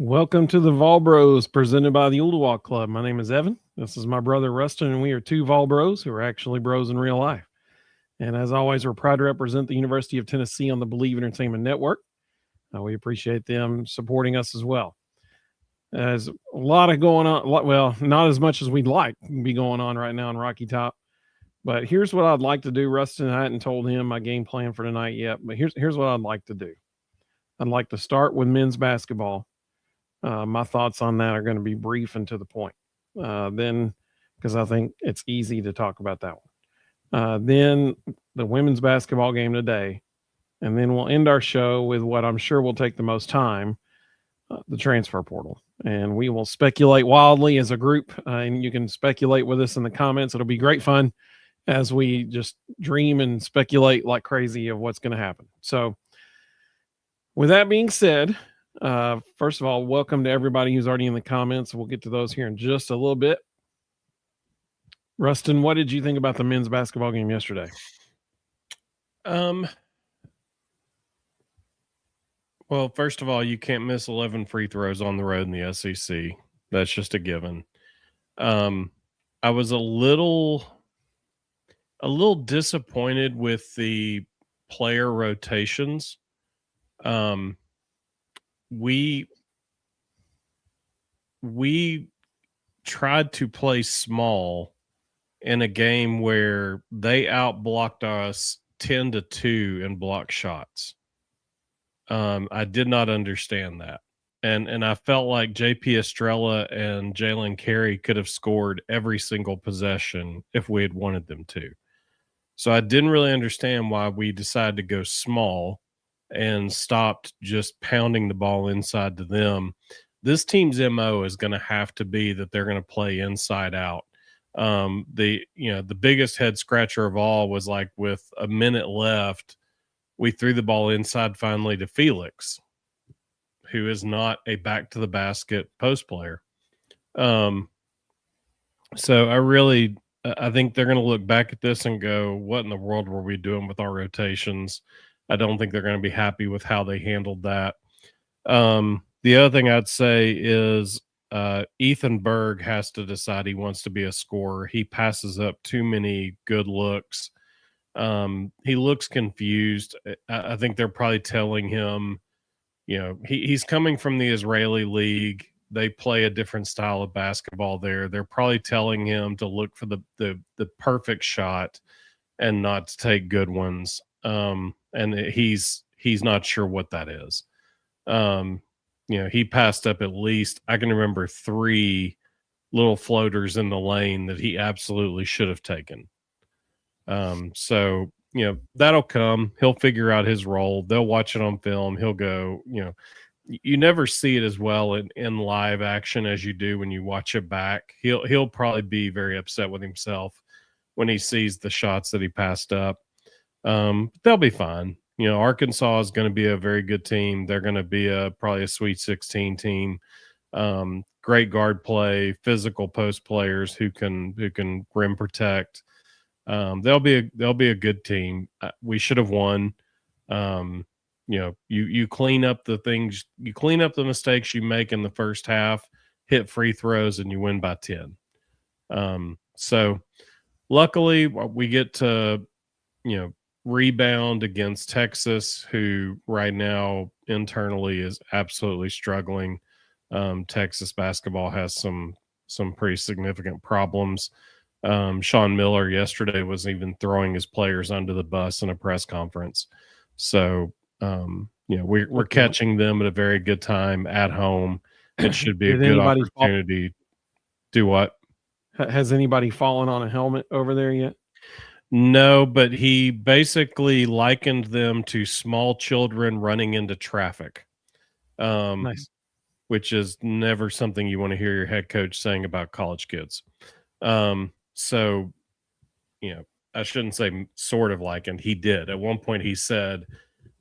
Welcome to the Vol Bros presented by the Ooltewah Club. My name is Evan. This is my brother Ruston, and we are two Vol Bros who are actually bros in real life. And as always, we're proud to represent the University of Tennessee on the Believe Entertainment Network. We appreciate them supporting us as well. There's a lot of going on. Well, not as much as we'd like to be going on right now in Rocky Top. But here's what I'd like to do. Ruston, I hadn't told him my game plan for tonight yet, but here's what I'd like to do. I'd like to start with men's basketball. My thoughts on that are going to be brief and to the point. Then, because I think it's easy to talk about that one. Then the women's basketball game today. And then we'll end our show with what I'm sure will take the most time, the transfer portal. And we will speculate wildly as a group. And you can speculate with us in the comments. It'll be great fun as we just dream and speculate like crazy of what's going to happen. So with that being said, first of all, welcome to everybody who's already in the comments. We'll get to those here in just a little bit. Ruston, what did you think about the men's basketball game yesterday? Well, first of all, you can't miss 11 free throws on the road in the SEC. That's just a given. I was a little disappointed with the player rotations. We tried to play small in a game where they outblocked us 10-2 in block shots. I did not understand that. And I felt like JP Estrella and Jalen Carey could have scored every single possession if we had wanted them to. So I didn't really understand why we decided to go small and stopped just pounding the ball inside to them. This team's MO is going to have to be that they're going to play inside out. The biggest head scratcher of all was like with a minute left, we threw the ball inside finally to Felix, who is not a back to the basket post player. So I think they're going to look back at this and go, what in the world were we doing with our rotations? I don't think they're going to be happy with how they handled that. The other thing I'd say is Ethan Berg has to decide he wants to be a scorer. He passes up too many good looks. He looks confused. I think they're probably telling him, he's coming from the Israeli league. They play a different style of basketball there. They're probably telling him to look for the perfect shot and not to take good ones. And he's not sure what that is. He passed up at least, I can remember 3 little floaters in the lane that he absolutely should have taken. So that'll come. He'll figure out his role. They'll watch it on film. He'll go, you never see it as well in live action as you do when you watch it back. He'll probably be very upset with himself when he sees the shots that he passed up. They'll be fine. Arkansas is going to be a very good team. They're going to be probably a Sweet 16 team. Great guard play, physical post players who can rim protect. They'll be a good team. We should have won. You clean up the things, you clean up the mistakes you make in the first half, hit free throws, and you win by 10. So luckily we get to, rebound against Texas, who right now internally is absolutely struggling. Texas basketball has some pretty significant problems. Sean Miller yesterday was even throwing his players under the bus in a press conference. So, we're catching them at a very good time at home. It should be a good opportunity. Do what? Has anybody fallen on a helmet over there yet? No, but he basically likened them to small children running into traffic. Nice. Which is never something you want to hear your head coach saying about college kids. So, I shouldn't say sort of likened. He did. At one point he said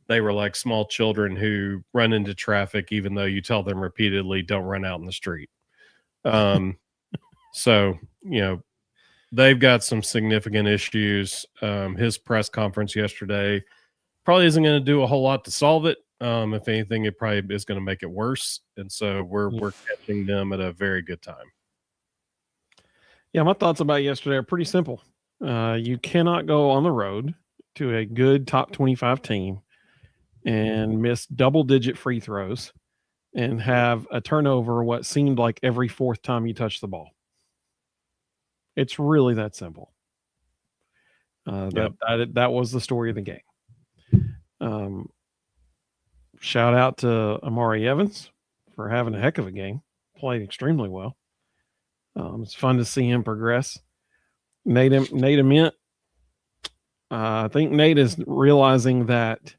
they were like small children who run into traffic, even though you tell them repeatedly, don't run out in the street. So, they've got some significant issues. His press conference yesterday probably isn't going to do a whole lot to solve it. If anything, it probably is going to make it worse. And so we're catching them at a very good time. Yeah, my thoughts about yesterday are pretty simple. You cannot go on the road to a good top 25 team and miss double-digit free throws and have a turnover what seemed like every fourth time you touch the ball. It's really that simple. That was the story of the game. Shout out to Amari Evans for having a heck of a game. Played extremely well. It's fun to see him progress. Nate Ament. I think Nate is realizing that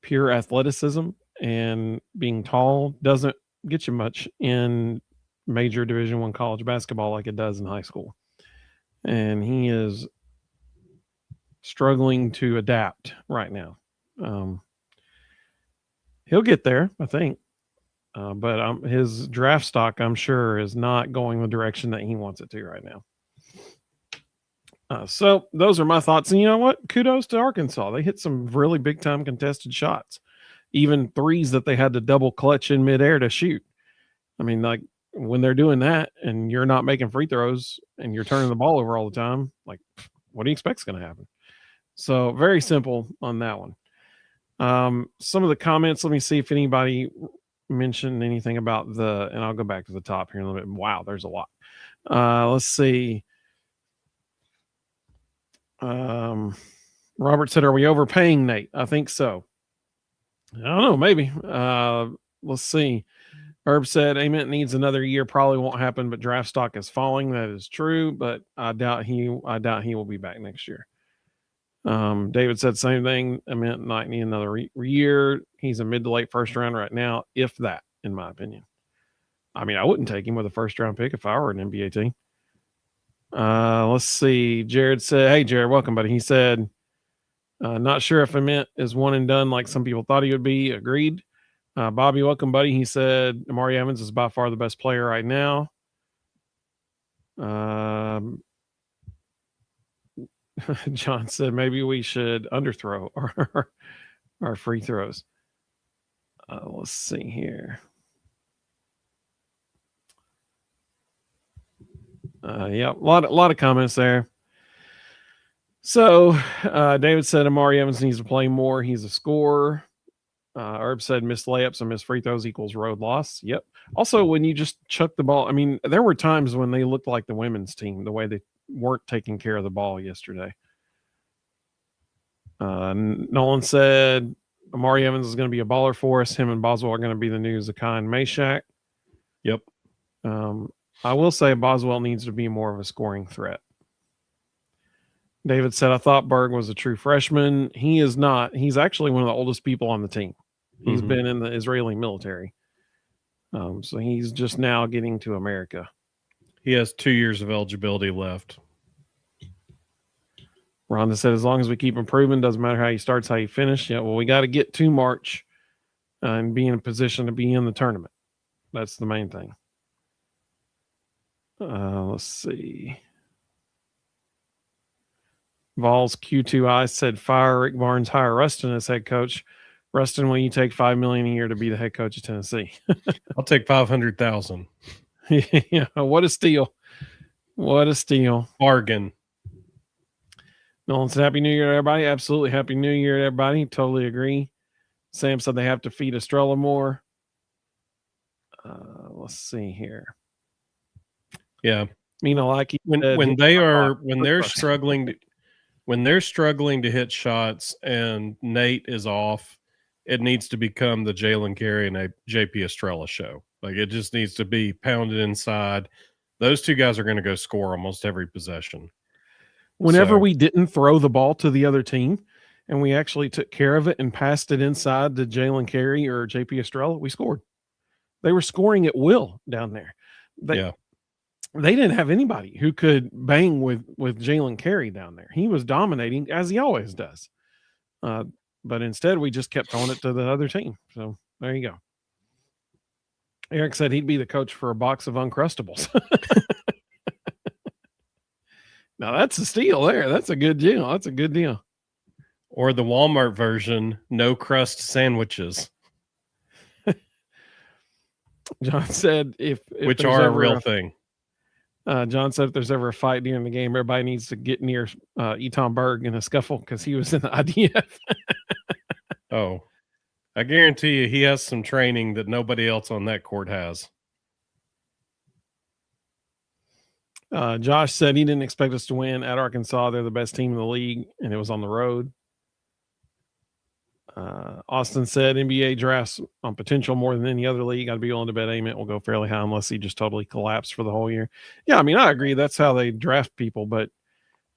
pure athleticism and being tall doesn't get you much in major Division I college basketball like it does in high school. And he is struggling to adapt right now. He'll get there, I think. But his draft stock, I'm sure, is not going the direction that he wants it to right now. So those are my thoughts. And you know what? Kudos to Arkansas. They hit some really big-time contested shots, even threes that they had to double clutch in midair to shoot. I mean, like, when they're doing that and you're not making free throws and you're turning the ball over all the time, like, what do you expect is going to happen? So very simple on that one. Some of the comments, let me see if anybody mentioned anything about and I'll go back to the top here in a little bit. Wow, there's a lot. Let's see. Robert said, are we overpaying Nate? I think so. I don't know, maybe. Let's see. Herb said, Ament needs another year. Probably won't happen, but draft stock is falling. That is true, but I doubt he will be back next year. David said same thing. Ament might need another year. He's a mid to late first round right now, if that, in my opinion. I mean, I wouldn't take him with a first round pick if I were an NBA team. Let's see. Jared said, hey, Jared, welcome, buddy. He said, not sure if Ament is one and done like some people thought he would be. Agreed. Bobby, welcome, buddy. He said, Amari Evans is by far the best player right now. John said, maybe we should underthrow our free throws. Let's see here. Yeah, a lot of comments there. So David said Amari Evans needs to play more. He's a scorer. Herb said missed layups and missed free throws equals road loss. Yep. Also, when you just chuck the ball, I mean, there were times when they looked like the women's team, the way they weren't taking care of the ball yesterday. Nolan said Amari Evans is going to be a baller for us. Him and Boswell are going to be the new Zakai and Meshack. Yep. I will say Boswell needs to be more of a scoring threat. David said, I thought Berg was a true freshman. He is not. He's actually one of the oldest people on the team. He's been in the Israeli military. So he's just now getting to America. He has 2 years of eligibility left. Rhonda said, as long as we keep improving, doesn't matter how he starts, how he finishes. Yeah, well, we got to get to March and be in a position to be in the tournament. That's the main thing. Let's see. Vols Q2I said, fire Rick Barnes, hire Ruston as head coach. Ruston, will you take $5 million a year to be the head coach of Tennessee? I'll take 500,000. Yeah, what a steal! What a steal! Bargain. Nolan said, Happy New Year, everybody. Absolutely, Happy New Year, everybody. Totally agree. Sam said they have to feed Estrella more. Let's see here. Yeah, like when they're struggling to hit shots and Nate is off, it needs to become the Jalen Carey and a JP Estrella show. Like, it just needs to be pounded inside. Those two guys are going to go score almost every possession. Whenever we didn't throw the ball to the other team and we actually took care of it and passed it inside to Jalen Carey or JP Estrella, we scored. They were scoring at will down there. They didn't have anybody who could bang with Jalen Carey down there. He was dominating, as he always does. But instead, we just kept throwing it to the other team. So there you go. Eric said he'd be the coach for a box of Uncrustables. Now, that's a steal there. That's a good deal. Or the Walmart version, no crust sandwiches, John said if which there's are a ever real thing. John said if there's ever a fight during the game, everybody needs to get near Eton Berg in a scuffle because he was in the IDF. Oh, I guarantee you he has some training that nobody else on that court has. Josh said he didn't expect us to win at Arkansas. They're the best team in the league, and it was on the road. Austin said NBA drafts on potential more than any other league. I'd be willing to bet Ament will go fairly high unless he just totally collapsed for the whole year. Yeah, I mean, I agree. That's how they draft people, but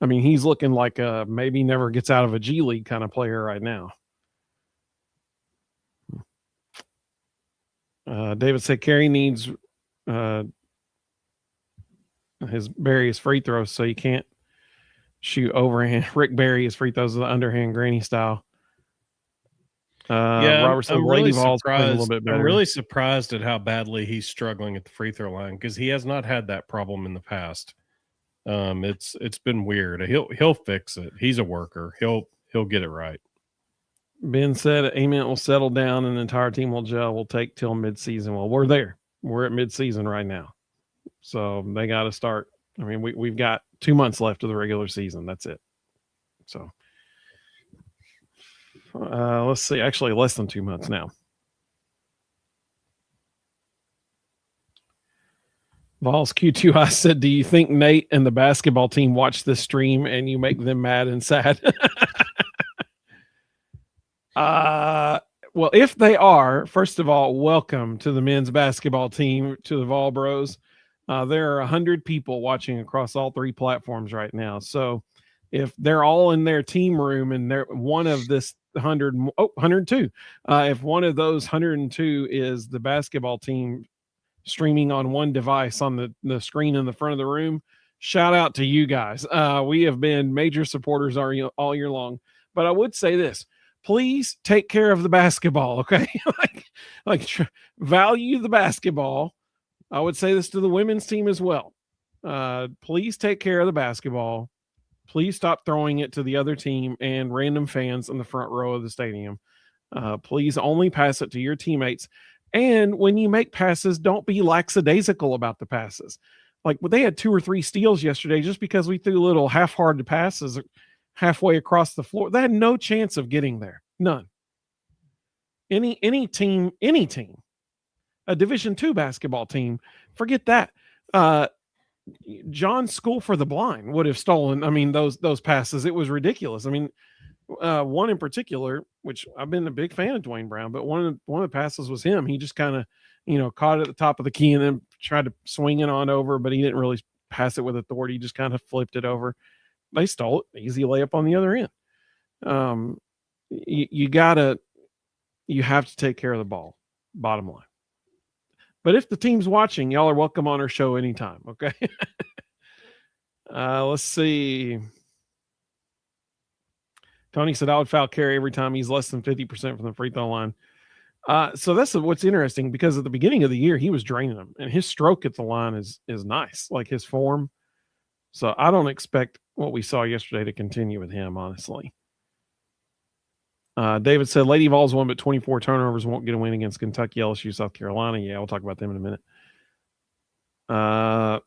I mean, he's looking like a maybe never gets out of a G League kind of player right now. David said Kerry needs his free throws, so you can't shoot overhand. Rick Barry his free throws are the underhand granny style. Robert said Lady Vols playing a little bit better. I'm really surprised at how badly he's struggling at the free throw line because he has not had that problem in the past. It's been weird. He'll fix it. He's a worker. He'll get it right. Ben said Ament will settle down and the entire team will gel. We'll take till midseason. Well, we're there. We're at midseason right now. So they got to start. I mean, we've got 2 months left of the regular season. That's it. So let's see. Actually, less than 2 months now. Vols Q2I said, do you think Nate and the basketball team watch this stream and you make them mad and sad? Well, if they are, first of all, welcome to the men's basketball team, to the Vol Bros. There are 100 people watching across all 3 platforms right now. So if they're all in their team room and they're one of this 102, if one of those 102 is the basketball team streaming on one device on the screen in the front of the room, shout out to you guys. We have been major supporters all year long. But I would say this. Please take care of the basketball, okay? Value the basketball. I would say this to the women's team as well. Please take care of the basketball. Please stop throwing it to the other team and random fans in the front row of the stadium. Please only pass it to your teammates. And when you make passes, don't be lackadaisical about the passes. Like they had 2 or 3 steals yesterday just because we threw little half-hearted passes halfway across the floor. They had no chance of getting there. None. Any team, a Division II basketball team, forget that. John's School for the Blind would have stolen, I mean, those passes. It was ridiculous. I mean, one in particular, which I've been a big fan of Dwayne Brown, but one of the passes was him. He just kind of, caught it at the top of the key and then tried to swing it on over, but he didn't really pass it with authority. He just kind of flipped it over. They stole it. Easy layup on the other end. You have to take care of the ball, bottom line. But if the team's watching, y'all are welcome on our show anytime, okay? Let's see. Tony said, I would foul Kerry every time he's less than 50% from the free throw line. So that's what's interesting, because at the beginning of the year, he was draining them, and his stroke at the line is nice, like his form. So I don't expect what we saw yesterday to continue with him, honestly. David said, Lady Vols won, but 24 turnovers won't get a win against Kentucky, LSU, South Carolina. Yeah, we'll talk about them in a minute.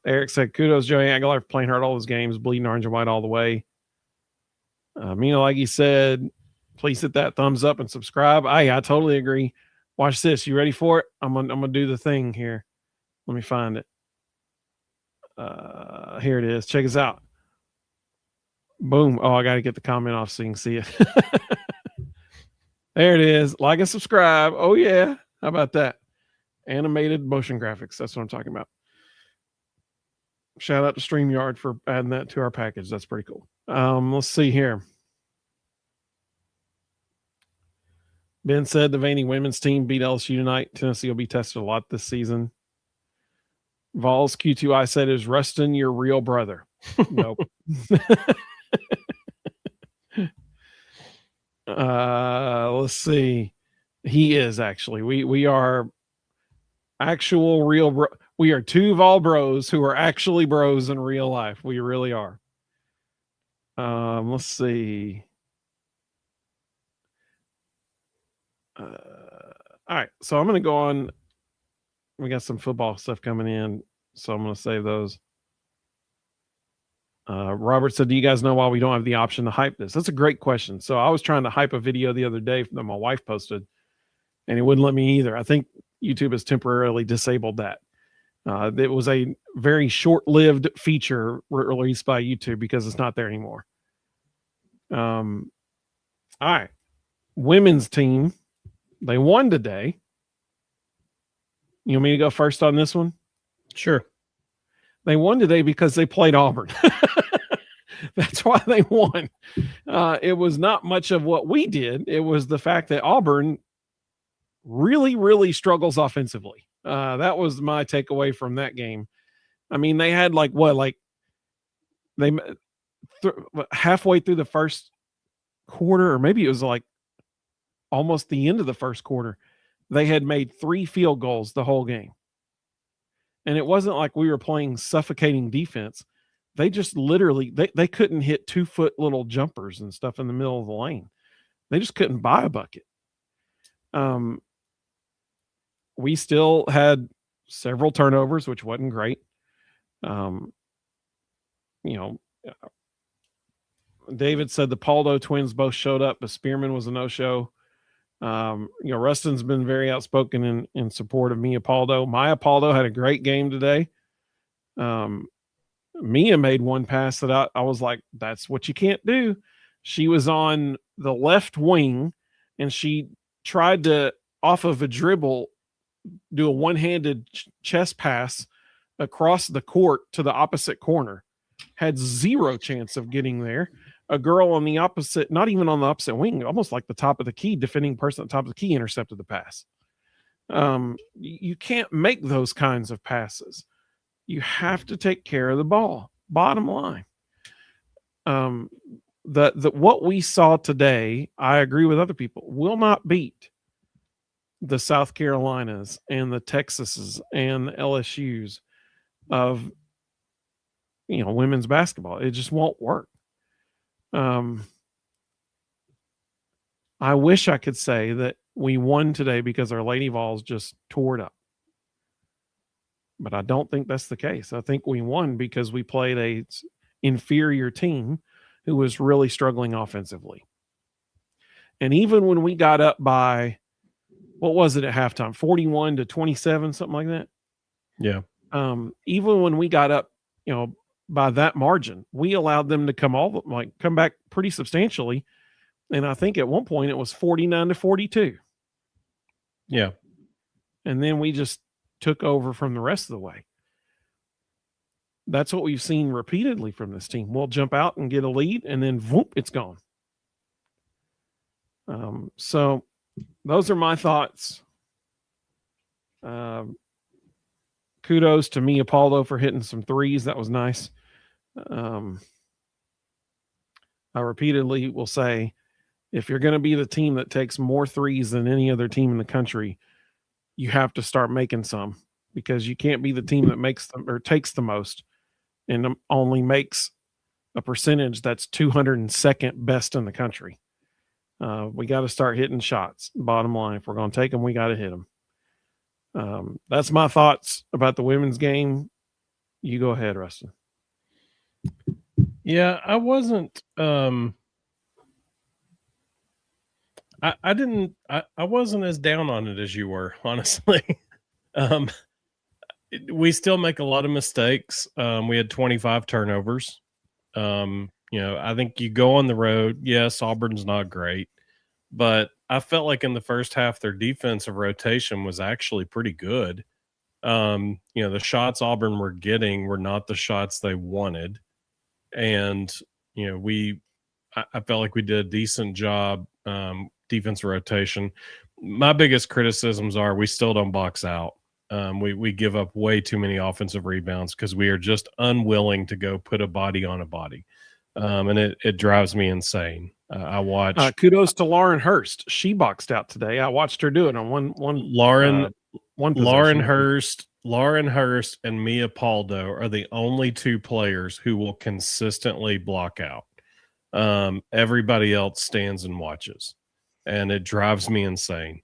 Eric said, kudos, Joey Aguilar, for playing hard all those games, bleeding orange and white all the way. Mina Leggy said, please hit that thumbs up and subscribe. I totally agree. Watch this. You ready for it? I'm gonna do the thing here. Let me find it. Here it is. Check us out. Boom. Oh, I got to get the comment off so you can see it. There it is. Like and subscribe. Oh, yeah. How about that? Animated motion graphics. That's what I'm talking about. Shout out to StreamYard for adding that to our package. That's pretty cool. Let's see here. Ben said the Vandy women's team beat LSU tonight. Tennessee will be tested a lot this season. Vols Q2I said, is Ruston your real brother? Nope. Let's see. He is actually. We are actual real we are 2 Vol bros who are actually bros in real life. We really are. Let's see. All right, so I'm going to go on. We got some football stuff coming in, so I'm going to save those. Robert said, do you guys know why we don't have the option to hype this? That's a great question. So I was trying to hype a video the other day that my wife posted, and it wouldn't let me either. I think YouTube has temporarily disabled that. It was a very short-lived feature released by YouTube because it's not there anymore. All right. Women's team, they won today. You want me to go first on this one? Sure. They won today because they played Auburn. That's why they won. It was not much of what we did. It was the fact that Auburn really, really struggles offensively. That was my takeaway from that game. I mean, they had halfway through the first quarter, or maybe it was like almost the end of the first quarter, they had made 3 field goals the whole game. And it wasn't like we were playing suffocating defense. They just literally, they couldn't hit 2-foot little jumpers and stuff in the middle of the lane. They just couldn't buy a bucket. We still had several turnovers, which wasn't great. David said the Paldo twins both showed up, but Spearman was a no-show. Ruston's been very outspoken in support of Mia Paldo. Maya Paldo had a great game today. Mia made one pass that I was like, that's what you can't do. She was on the left wing, and she tried to, off of a dribble, do a one-handed chest pass across the court to the opposite corner. Had 0 chance of getting there. A girl on the opposite, not even on the opposite wing, almost like the top of the key, defending person at the top of the key, intercepted the pass. You can't make those kinds of passes. You have to take care of the ball. Bottom line. What we saw today, I agree with other people, will not beat the South Carolinas and the Texases and the LSUs of women's basketball. It just won't work. I wish I could say that we won today because our Lady Vols just tore it up. But I don't think that's the case. I think we won because we played a inferior team who was really struggling offensively. And even when we got up by, what was it at halftime? 41-27, something like that. Yeah. Even when we got up, by that margin, we allowed them to come back pretty substantially. And I think at one point it was 49-42. Yeah. And then we just took over from the rest of the way. That's what we've seen repeatedly from this team. We'll jump out and get a lead, and then whoop, it's gone. So those are my thoughts. Kudos to Mia Paldo for hitting some threes. That was nice. I repeatedly will say, if you're going to be the team that takes more threes than any other team in the country, you have to start making some, because you can't be the team that makes them or takes the most and only makes a percentage that's 202nd best in the country. We got to start hitting shots. Bottom line, if we're going to take them, we got to hit them. That's my thoughts about the women's game. You go ahead, Ruston. Yeah, I wasn't. I wasn't as down on it as you were, honestly. We still make a lot of mistakes. We had 25 turnovers. I think you go on the road. Yes, Auburn's not great, but I felt like in the first half, their defensive rotation was actually pretty good. The shots Auburn were getting were not the shots they wanted. And, I felt like we did a decent job, defense rotation. My biggest criticisms are we still don't box out. We give up way too many offensive rebounds because we are just unwilling to go put a body on a body. And it drives me insane. I watched. Kudos to Lauren Hurst. She boxed out today. I watched her do it on one. Lauren Hurst and Mia Paldo are the only 2 players who will consistently block out. Everybody else stands and watches, and it drives me insane.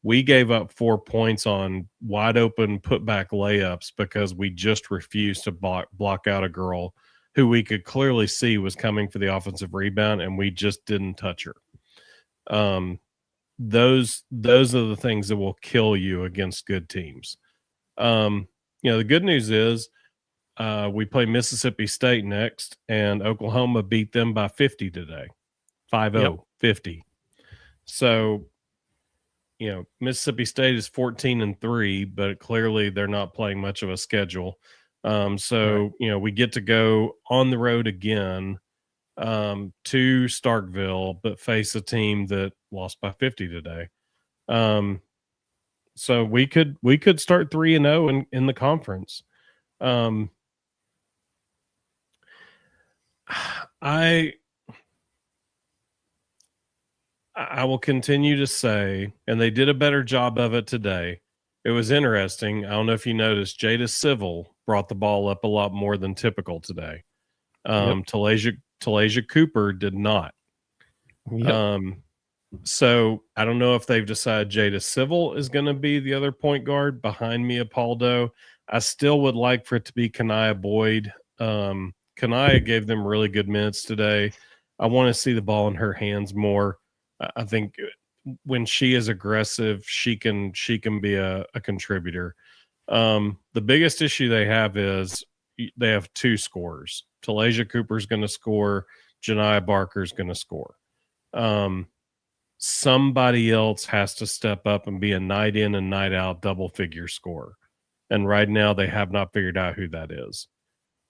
We gave up 4 points on wide open putback layups because we just refused to block out a girl who we could clearly see was coming for the offensive rebound, and we just didn't touch her. Those are the things that will kill you against good teams. The good news is we play Mississippi State next, and Oklahoma beat them by 50 today. 5-0, 50. So, Mississippi State is 14-3, but clearly they're not playing much of a schedule. So, we get to go on the road again to Starkville, but face a team that lost by 50 today. So we could start 3-0 in the conference. I will continue to say, and they did a better job of it today. It was interesting. I don't know if you noticed, Jada Civil brought the ball up a lot more than typical today. Talasia Cooper did not. So I don't know if they've decided Jada Civil is going to be the other point guard behind Mia Paldo. I still would like for it to be Kanaya Boyd. Kanaya gave them really good minutes today. I want to see the ball in her hands more. I think when she is aggressive, she can be a contributor. The biggest issue they have is they have two scorers. Talasia Cooper's going to score. Janiah Barker's going to score. Somebody else has to step up and be a night in and night out double figure scorer. And right now they have not figured out who that is.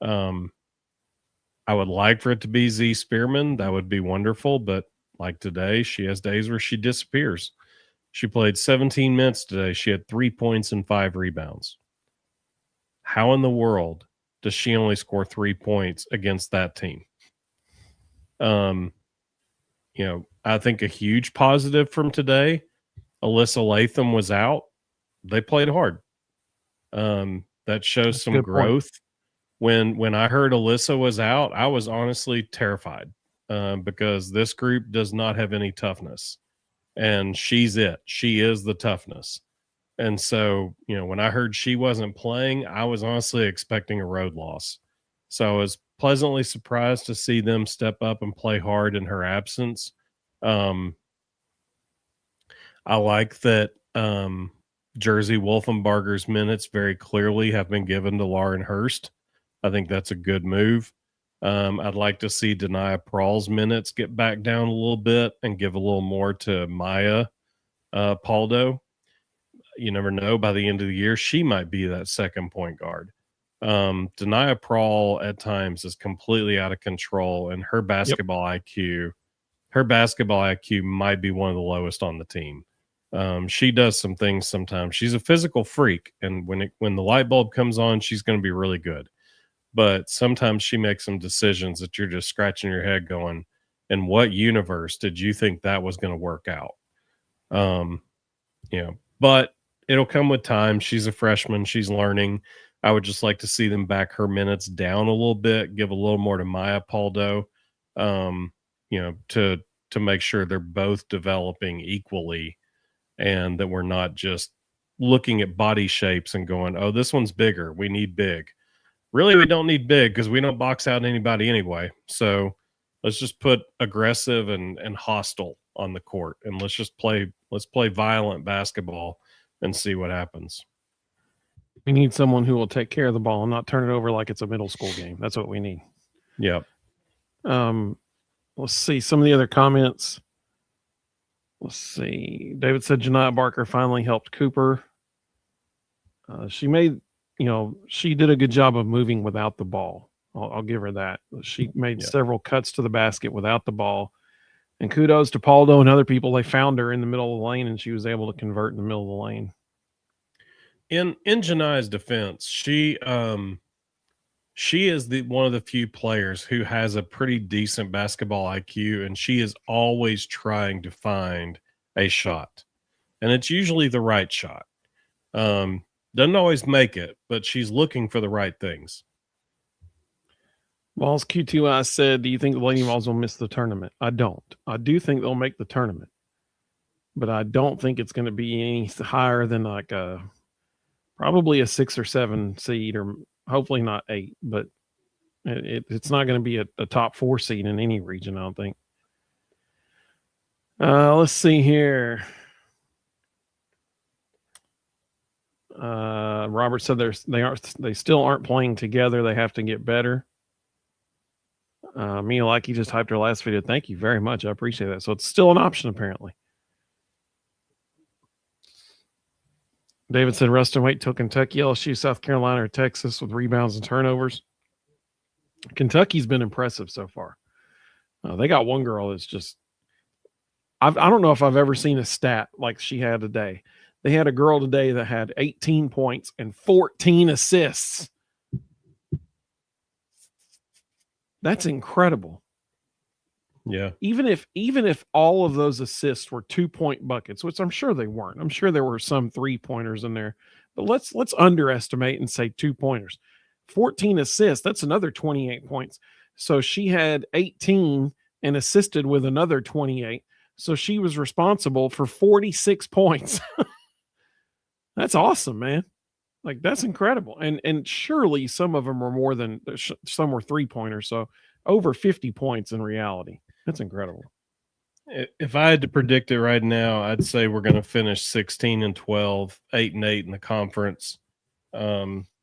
I would like for it to be Z Spearman. That would be wonderful. But like today, she has days where she disappears. She played 17 minutes today. She had 3 points and 5 rebounds. How in the world does she only score 3 points against that team? I think a huge positive from today, Alyssa Latham was out. They played hard. That shows some growth. When I heard Alyssa was out, I was honestly terrified because this group does not have any toughness. And she's it. She is the toughness. And so, when I heard she wasn't playing, I was honestly expecting a road loss. So I was pleasantly surprised to see them step up and play hard in her absence. I like that Jersey Wolfenbarger's minutes very clearly have been given to Lauren Hurst. I think that's a good move. I'd like to see Denia Prall's minutes get back down a little bit and give a little more to Maya Paldo. You never know. By the end of the year, she might be that second point guard. Denia Prall at times is completely out of control, and her basketball IQ might be one of the lowest on the team. She does some things sometimes. She's a physical freak, and when the light bulb comes on, she's going to be really good. But sometimes she makes some decisions that you're just scratching your head going, in what universe did you think that was going to work out? But it'll come with time. She's a freshman. She's learning. I would just like to see them back her minutes down a little bit, give a little more to Maya Paldo, to make sure they're both developing equally and that we're not just looking at body shapes and going, oh, this one's bigger. We need big. Really, we don't need big because we don't box out anybody anyway. So let's just put aggressive and hostile on the court, and let's play violent basketball and see what happens. We need someone who will take care of the ball and not turn it over like it's a middle school game. That's what we need. Yep. Let's see some of the other comments. Let's see. David said Janiah Barker finally helped Cooper. She did a good job of moving without the ball. I'll give her that. She made several cuts to the basket without the ball. And kudos to Paldo and other people. They found her in the middle of the lane, and she was able to convert in the middle of the lane. In Janiah's defense, she is one of the few players who has a pretty decent basketball IQ, and she is always trying to find a shot. And it's usually the right shot. Doesn't always make it, but she's looking for the right things. Vols Q2I said, do you think the Lady Vols will miss the tournament? I don't. I do think they'll make the tournament. but I don't think it's going to be any higher than like probably a 6 or 7 seed, or hopefully not 8, but it's not going to be a top 4 seed in any region, I don't think. Let's see here. Robert said they still aren't playing together. They have to get better. Mia Likey just typed her last video. Thank you very much. I appreciate that. So it's still an option, apparently. David said, Ruston, wait till Kentucky, LSU, South Carolina, or Texas with rebounds and turnovers. Kentucky's been impressive so far. They got one girl that's just, I don't know if I've ever seen a stat like she had today. They had a girl today that had 18 points and 14 assists. That's incredible. Yeah. Even if all of those assists were 2-point buckets, which I'm sure they weren't. I'm sure there were some 3-pointers in there, but let's underestimate and say 2-pointers. 14 assists, that's another 28 points. So she had 18 and assisted with another 28. So she was responsible for 46 points. That's awesome, man. Like, that's incredible. And surely some of them were more than, some were 3-pointers. So over 50 points in reality. That's incredible. If I had to predict it right now, I'd say we're going to finish 16-12, 8-8 in the conference.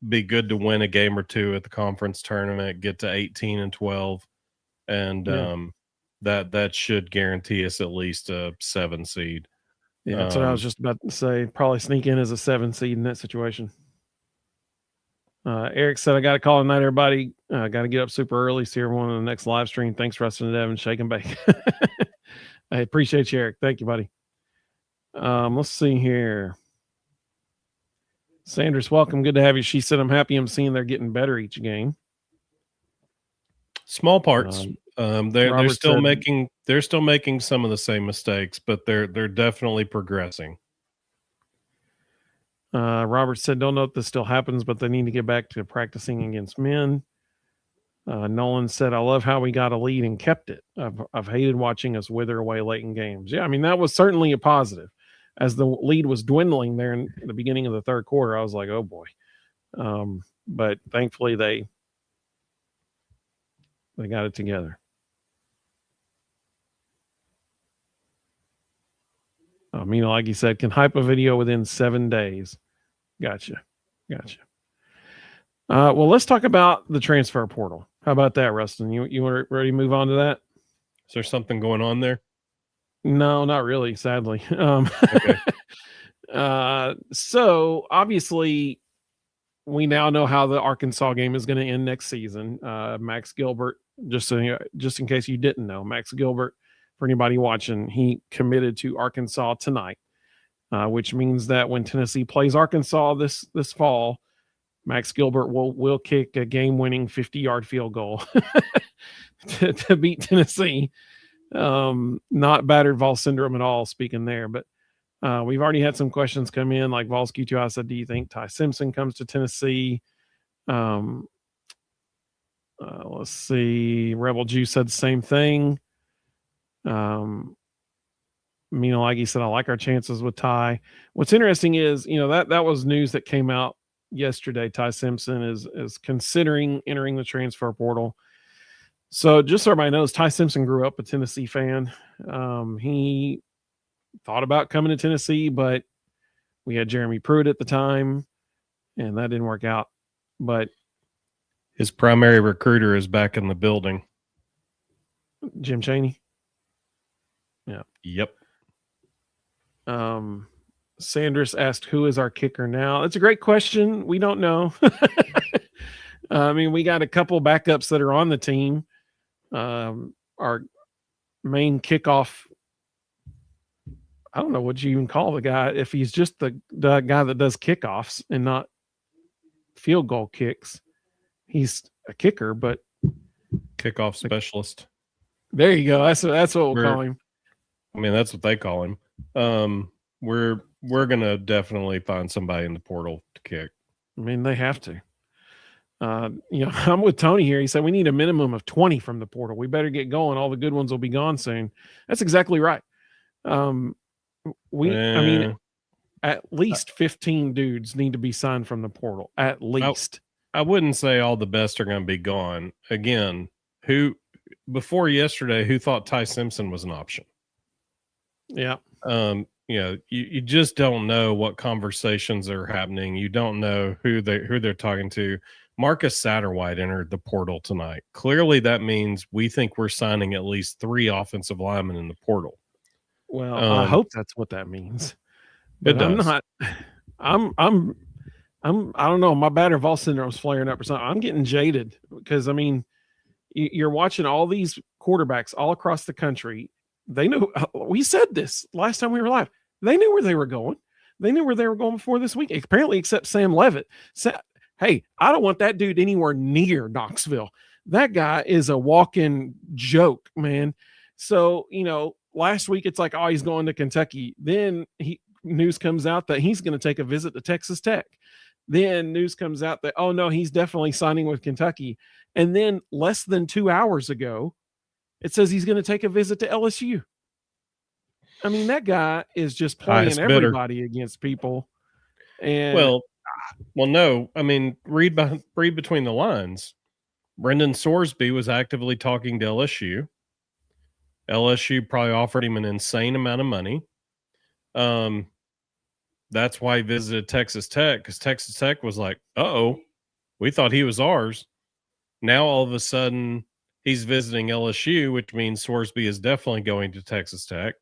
Be good to win a game or two at the conference tournament, get to 18-12, and that should guarantee us at least a 7 seed. Yeah, that's what I was just about to say. Probably sneak in as a 7 seed in that situation. Eric said, I got to call tonight, everybody. Got to get up super early, see everyone on the next live stream. Thanks, Ruston and Evan. Shake and bake. I appreciate you, Eric. Thank you, buddy. Let's see here. Sanders, welcome. Good to have you. She said, I'm happy I'm seeing they're getting better each game. Small parts. They're still making some of the same mistakes, but they're definitely progressing. Robert said, don't know if this still happens, but they need to get back to practicing against men. Nolan said, I love how we got a lead and kept it. I've hated watching us wither away late in games. Yeah, I mean, that was certainly a positive. As the lead was dwindling there in the beginning of the third quarter, I was like, oh boy. But thankfully they got it together. Mina, like he said, can hype a video within 7 days. Gotcha. Well, let's talk about the transfer portal. How about that, Ruston? You ready to move on to that? Is there something going on there? No, not really, sadly. Okay. So obviously we now know how the Arkansas game is going to end next season. Max Gilbert, just in case you didn't know, Max Gilbert, for anybody watching, he committed to Arkansas tonight, which means that when Tennessee plays Arkansas this fall, Max Gilbert will kick a game-winning 50-yard field goal to beat Tennessee. Not battered Vols syndrome at all, speaking there, but we've already had some questions come in, like Vols Q2I said, do you think Ty Simpson comes to Tennessee? Let's see. Rebel Juice said the same thing. Mina Laggy said, I like our chances with Ty. What's interesting is, that was news that came out yesterday. Ty Simpson is considering entering the transfer portal. So just so everybody knows, Ty Simpson grew up a Tennessee fan. He thought about coming to Tennessee, but we had Jeremy Pruitt at the time, and that didn't work out. But his primary recruiter is back in the building. Jim Chaney. Yeah. Yep. Sanders asked, who is our kicker now? That's a great question. We don't know. I mean, we got a couple backups that are on the team. Our main kickoff, I don't know what you even call the guy, if he's just the guy that does kickoffs and not field goal kicks. He's a kicker, but kickoff specialist. There you go. That's what we'll call him. I mean, that's what they call him. We're gonna definitely find somebody in the portal to kick. I mean, they have to. I'm with Tony here. He said we need a minimum of 20 from the portal. We better get going. All the good ones will be gone soon. That's exactly right. I mean, at least 15 dudes need to be signed from the portal. At least. I wouldn't say all the best are going to be gone. Again, before yesterday, who thought Ty Simpson was an option? Yeah. You just don't know what conversations are happening. You don't know who they're talking to. Marcus Satterwhite entered the portal tonight. Clearly, that means we think we're signing at least 3 offensive linemen in the portal. Well, I hope that's what that means. But I'm not. I don't know. My bad Vols syndrome is flaring up or something. I'm getting jaded because I mean, you're watching all these quarterbacks all across the country. They knew. We said this last time we were live. They knew where they were going. They knew where they were going before this week. Apparently, except Sam Levitt. Hey, I don't want that dude anywhere near Knoxville. That guy is a walking joke, man. So, last week it's like, oh, he's going to Kentucky. Then news comes out that he's going to take a visit to Texas Tech. Then news comes out that, oh, no, he's definitely signing with Kentucky. And then less than 2 hours ago, it says he's going to take a visit to LSU. I mean, that guy is just playing everybody against people. And well, no. I mean, read between the lines. Brendan Sorsby was actively talking to LSU. LSU probably offered him an insane amount of money. That's why he visited Texas Tech, because Texas Tech was like, uh-oh, we thought he was ours. Now all of a sudden he's visiting LSU, which means Sorsby is definitely going to Texas Tech.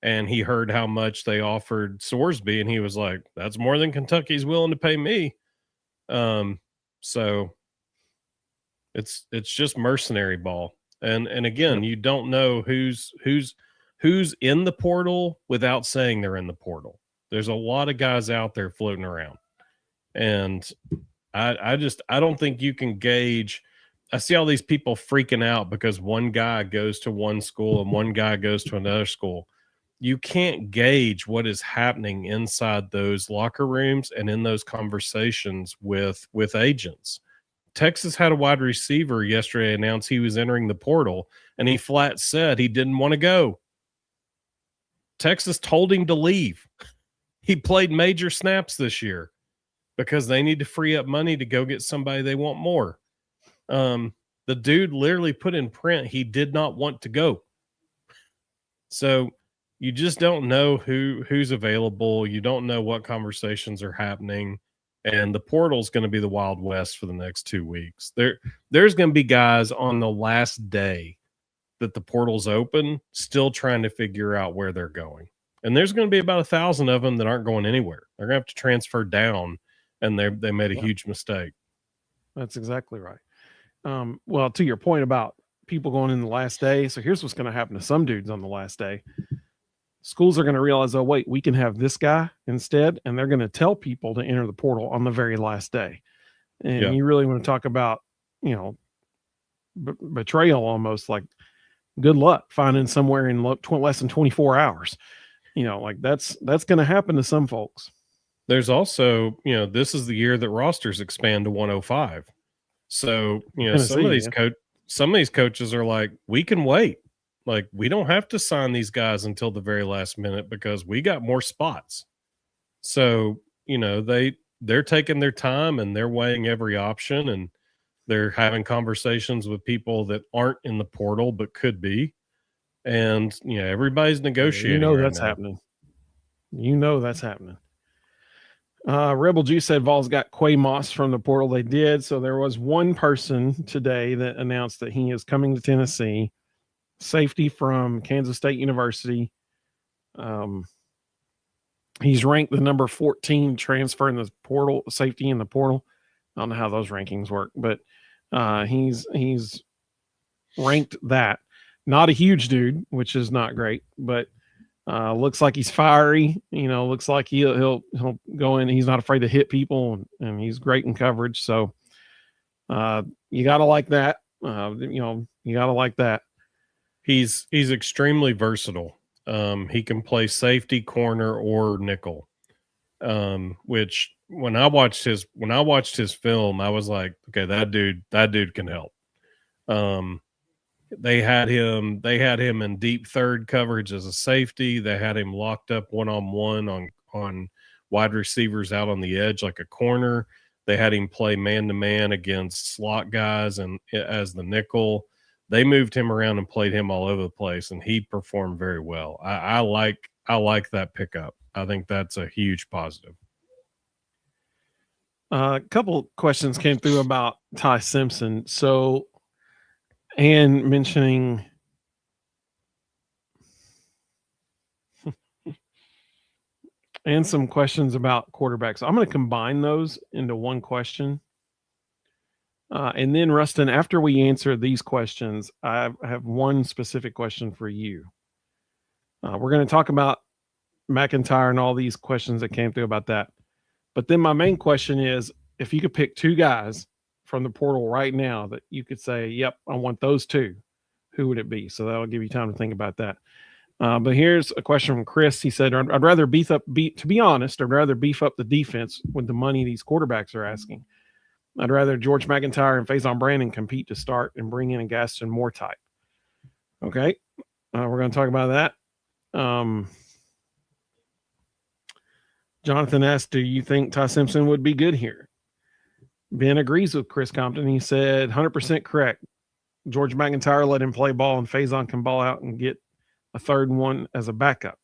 And he heard how much they offered Sorsby, and he was like, that's more than Kentucky's willing to pay me. So it's just mercenary ball. And again, you don't know who's in the portal without saying they're in the portal. There's a lot of guys out there floating around. And I don't think you can gauge. I see all these people freaking out because one guy goes to one school and one guy goes to another school. You can't gauge what is happening inside those locker rooms and in those conversations with agents. Texas had a wide receiver yesterday announce he was entering the portal, and he flat said he didn't want to go. Texas told him to leave. He played major snaps this year because they need to free up money to go get somebody they want more. The dude literally put in print he did not want to go. So you just don't know who's available. You don't know what conversations are happening. And the portal is going to be the Wild West for the next 2 weeks. There's going to be guys on the last day that the portal's open still trying to figure out where they're going. And there's going to be about 1,000 of them that aren't going anywhere. They're going to have to transfer down, and they made a huge mistake. That's exactly right. Well, to your point about people going in the last day. So here's what's going to happen to some dudes on the last day. Schools are going to realize, oh, wait, we can have this guy instead. And they're going to tell people to enter the portal on the very last day. And you really want to talk about, betrayal almost, like good luck finding somewhere in less than 24 hours. That's going to happen to some folks. There's also, this is the year that rosters expand to 105. So, some of these coaches are like, we can wait. Like, we don't have to sign these guys until the very last minute because we got more spots. So, they're taking their time and they're weighing every option, and they're having conversations with people that aren't in the portal but could be. And, everybody's negotiating. That's happening. That's happening. Rebel Juice said Vols got Quay Moss from the portal. They did. So there was one person today that announced that he is coming to Tennessee. Safety from Kansas State University. He's ranked the number 14 transfer in the portal, safety in the portal. I don't know how those rankings work, but he's ranked that. Not a huge dude, which is not great, but looks like he's fiery. Looks like he'll go in. He's not afraid to hit people, and he's great in coverage. So you gotta like that. You gotta like that. He's extremely versatile. He can play safety, corner, or nickel. Which when I watched his film, I was like, okay, that dude can help. They had him in deep third coverage as a safety. They had him locked up one-on-one on wide receivers out on the edge like a corner. They had him play man-to-man against slot guys and as the nickel. They moved him around and played him all over the place, and he performed very well. I like that pickup. I think that's a huge positive. A couple questions came through about Ty Simpson. So, and mentioning and some questions about quarterbacks. I'm going to combine those into one question. And then, Ruston, after we answer these questions, I have one specific question for you. We're going to talk about McIntyre and all these questions that came through about that. But then my main question is, if you could pick two guys from the portal right now that you could say, yep, I want those two, who would it be? So that'll give you time to think about that. But here's a question from Chris. He said, I'd rather to be honest, I'd rather beef up the defense with the money these quarterbacks are asking. I'd rather George McIntyre and Faison Brandon compete to start and bring in a Gaston Moore type. Okay. We're going to talk about that. Jonathan asked, do you think Ty Simpson would be good here? Ben agrees with Chris Compton. He said, 100% correct. George McIntyre let him play ball, and Faison can ball out and get a third one as a backup.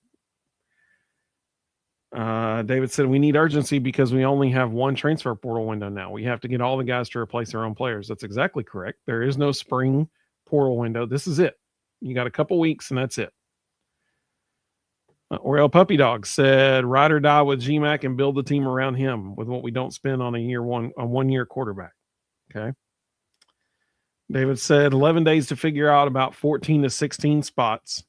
David said, we need urgency because we only have one transfer portal window now. We have to get all the guys to replace their own players. That's exactly correct. There is no spring portal window. This is it. You got a couple weeks, and that's it. Oriel Puppy Dog said, ride or die with GMAC and build the team around him with what we don't spend on a 1 year quarterback. Okay. David said 11 days to figure out about 14 to 16 spots.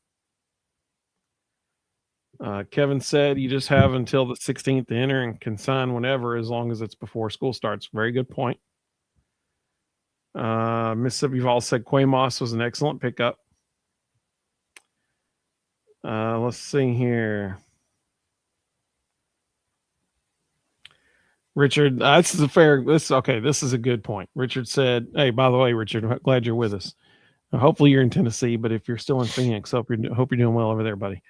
Kevin said you just have until the 16th to enter and can sign whenever, as long as it's before school starts. Very good point. Mississippi Vols said Quay Moss was an excellent pickup. Let's see here. Richard, this is a good point. Richard said, hey, by the way, Richard, I'm glad you're with us. Hopefully you're in Tennessee, but if you're still in Phoenix, hope you're doing well over there, buddy.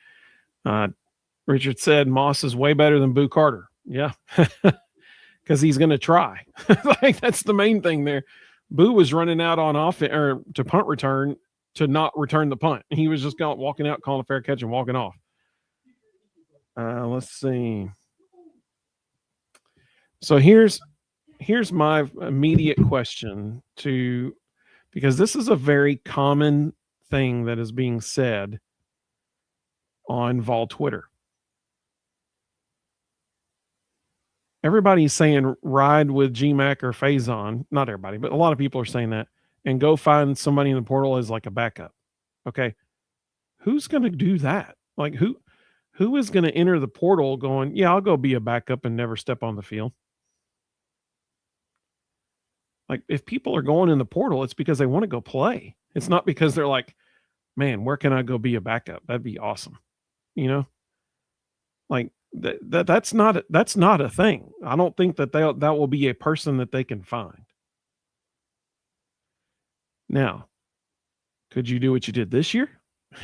Richard said Moss is way better than Boo Carter. Yeah, because he's going to try. Like, that's the main thing there. Boo was running out on offense or to punt return to not return the punt. He was just walking out, calling a fair catch, and walking off. Let's see. So here's my immediate question because this is a very common thing that is being said on Vol Twitter. Everybody's saying ride with GMAC or Faison. Not everybody, but a lot of people are saying that. And go find somebody in the portal as like a backup. Okay. Who's going to do that? Like who is going to enter the portal going, yeah, I'll go be a backup and never step on the field? Like, if people are going in the portal, it's because they want to go play. It's not because they're like, man, where can I go be a backup? That'd be awesome. You know, like that's not a thing. I don't think that will be a person that they can find. Now, could you do what you did this year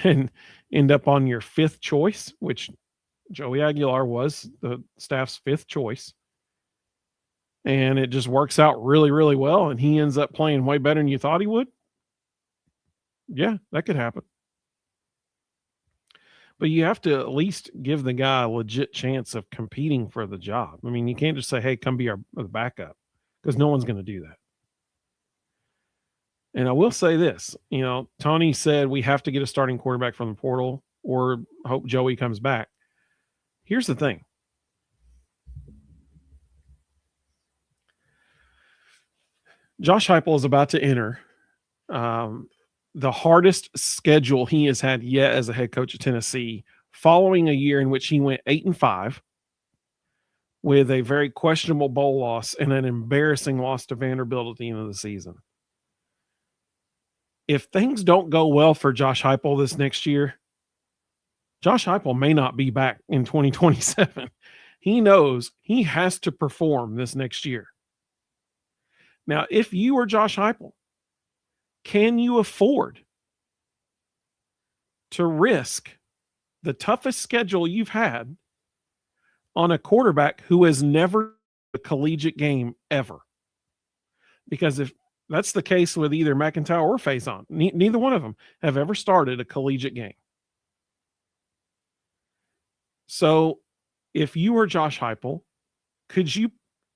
and end up on your fifth choice, which Joey Aguilar was the staff's fifth choice, and it just works out really, really well, and he ends up playing way better than you thought he would? Yeah, that could happen. But you have to at least give the guy a legit chance of competing for the job. I mean, you can't just say, hey, come be our backup, because no one's going to do that. And I will say this, you know, Tony said we have to get a starting quarterback from the portal or hope Joey comes back. Here's the thing. Josh Heupel is about to enter the hardest schedule he has had yet as a head coach of Tennessee, following a year in which he went 8-5 with a very questionable bowl loss and an embarrassing loss to Vanderbilt at the end of the season. If things don't go well for Josh Heupel this next year, Josh Heupel may not be back in 2027. He knows he has to perform this next year. Now, if you are Josh Heupel, can you afford to risk the toughest schedule you've had on a quarterback who has never a collegiate game ever? Because if that's the case with either McIntyre or Faison, neither one of them have ever started a collegiate game. So if you were Josh Heupel, could you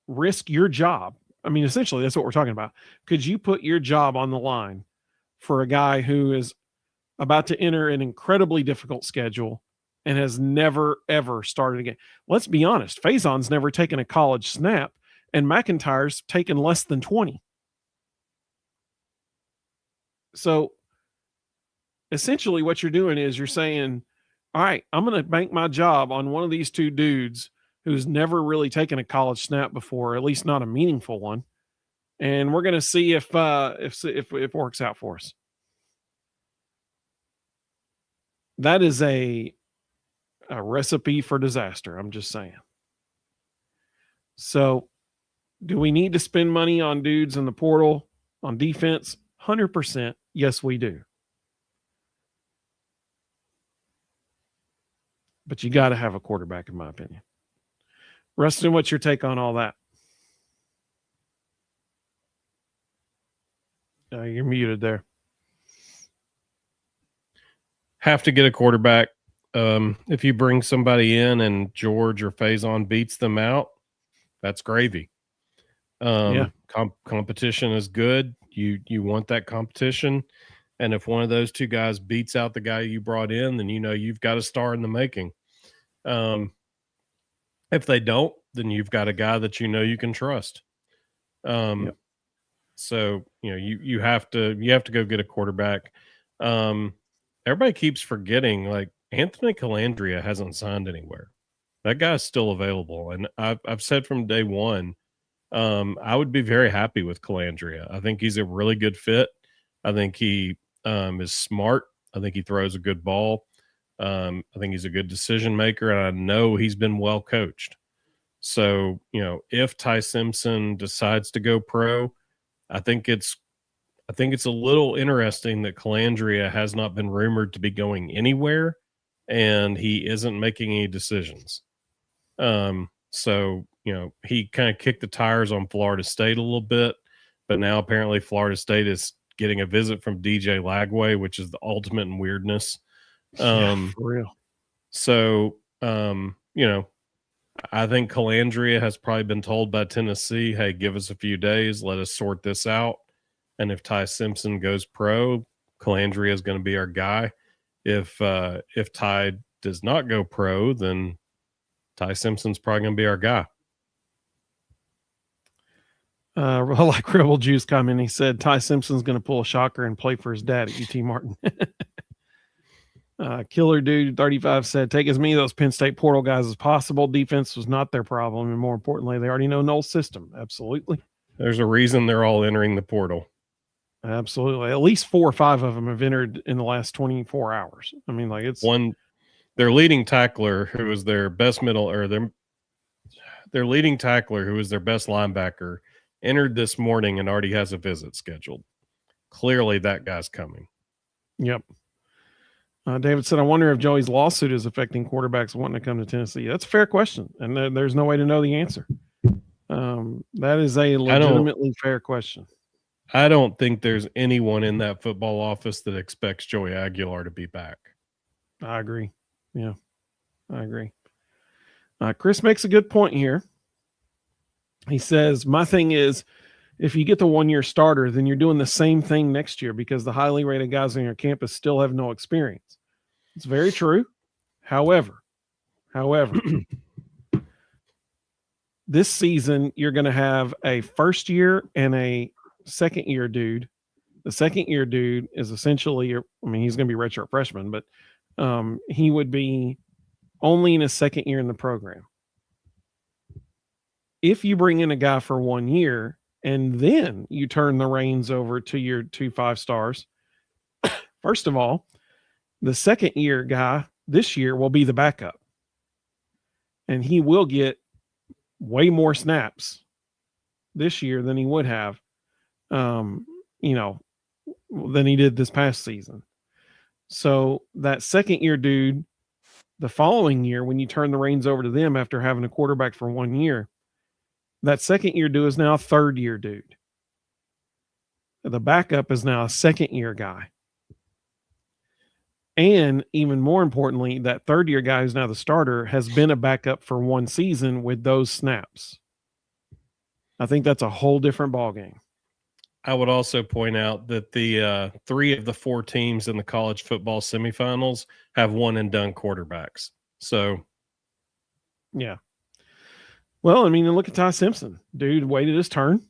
risk your job? I mean, essentially, that's what we're talking about. Could you put your job on the line for a guy who is about to enter an incredibly difficult schedule and has never, ever started a game? Let's be honest. Faison's never taken a college snap, and McIntyre's taken less than 20. So essentially what you're doing is you're saying, all right, I'm going to bank my job on one of these two dudes who's never really taken a college snap before, at least not a meaningful one. And we're going to see if it works out for us. That is a recipe for disaster. I'm just saying. So do we need to spend money on dudes in the portal on defense? 100%. Yes, we do. But you got to have a quarterback, in my opinion. Ruston, what's your take on all that? You're muted there. Have to get a quarterback. If you bring somebody in and George or Faison beats them out, that's gravy. Competition is good. You want that competition. And if one of those two guys beats out the guy you brought in, then you've got a star in the making. If they don't, then you've got a guy that you can trust. So you have to go get a quarterback. Everybody keeps forgetting, like, Anthony Calandria hasn't signed anywhere. That guy's still available, and I've said from day one, I would be very happy with Calandria. I think he's a really good fit. I think he is smart. I think he throws a good ball. I think he's a good decision maker, and I know he's been well coached. So, if Ty Simpson decides to go pro, I think it's a little interesting that Calandria has not been rumored to be going anywhere, and he isn't making any decisions. So, he kind of kicked the tires on Florida State a little bit, but now apparently Florida State is getting a visit from DJ Lagway, which is the ultimate in weirdness. For real. So, I think Calandria has probably been told by Tennessee, hey, give us a few days, let us sort this out. And if Ty Simpson goes pro, Calandria is going to be our guy. If Ty does not go pro, then Ty Simpson's probably going to be our guy. Like Rebel Juice comment, he said Ty Simpson's going to pull a shocker and play for his dad at UT Martin. Killer Dude 35 said, take as many of those Penn State portal guys as possible. Defense was not their problem, and more importantly, they already know Noel's system. Absolutely. There's a reason they're all entering the portal. Absolutely. At least 4 or 5 of them have entered in the last 24 hours. I mean, like, it's their leading tackler, who was their best their leading tackler, who was their best linebacker, entered this morning and already has a visit scheduled. Clearly that guy's coming. Yep. David said, I wonder if Joey's lawsuit is affecting quarterbacks wanting to come to Tennessee. That's a fair question, and there's no way to know the answer. That is a legitimately fair question. I don't think there's anyone in that football office that expects Joey Aguilar to be back. I agree. Yeah, I agree. Chris makes a good point here. He says, my thing is, if you get the 1-year starter, then you're doing the same thing next year because the highly rated guys on your campus still have no experience. It's very true. However, this season, you're going to have a first year and a second year dude. The second year dude is essentially he's going to be redshirt freshman, but he would be only in his second year in the program. If you bring in a guy for 1 year and then you turn the reins over to your 2 5-stars, first of all, the second year guy this year will be the backup, and he will get way more snaps this year than he would have, than he did this past season. So that second year dude, the following year, when you turn the reins over to them after having a quarterback for 1 year, that second year dude is now a third year dude. The backup is now a second year guy. And even more importantly, that third year guy who's now the starter has been a backup for 1 season with those snaps. I think that's a whole different ballgame. I would also point out that the 3 of the 4 teams in the college football semifinals have one and done quarterbacks. So, yeah. Well, I mean, look at Ty Simpson. Dude waited his turn.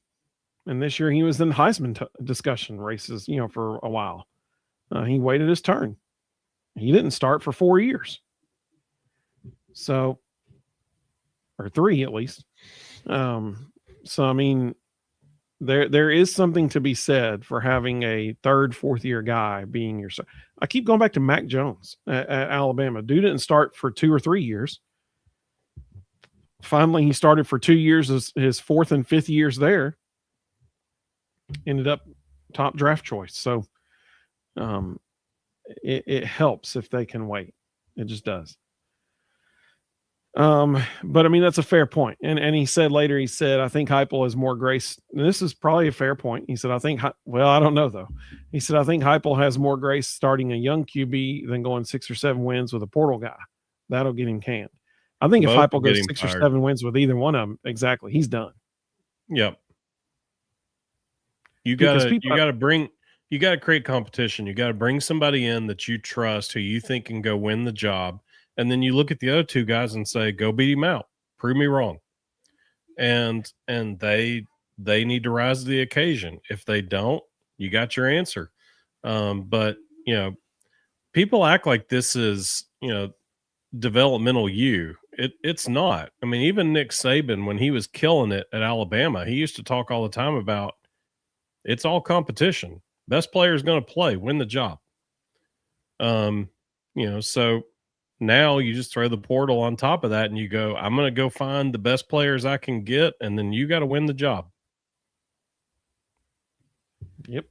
And this year he was in Heisman discussion races, for a while. He waited his turn. He didn't start for 4 years. So, or 3 at least. So, I mean, there is something to be said for having a third, fourth year guy being your. I keep going back to Mac Jones at Alabama. Dude didn't start for 2 or 3 years. Finally, he started for 2 years as his 4th and 5th years there. Ended up top draft choice. So it helps if they can wait. It just does. But I mean, that's a fair point. And he said later, I think Heupel has more grace. And this is probably a fair point. He said, I don't know though. He said, I think Heupel has more grace starting a young QB than going 6 or 7 wins with a portal guy. That'll get him canned. I think if Heupel goes 6 or 7 wins with either one of them, exactly, he's done. Yep. You gotta create competition. You gotta bring somebody in that you trust, who you think can go win the job. And then you look at the other 2 guys and say, go beat him out. Prove me wrong. And they need to rise to the occasion. If they don't, you got your answer. But people act like this is, developmental you. It's not. I mean, even Nick Saban, when he was killing it at Alabama, he used to talk all the time about it's all competition. Best player is going to play, win the job. So now you just throw the portal on top of that and you go, I'm going to go find the best players I can get, and then you got to win the job. Yep.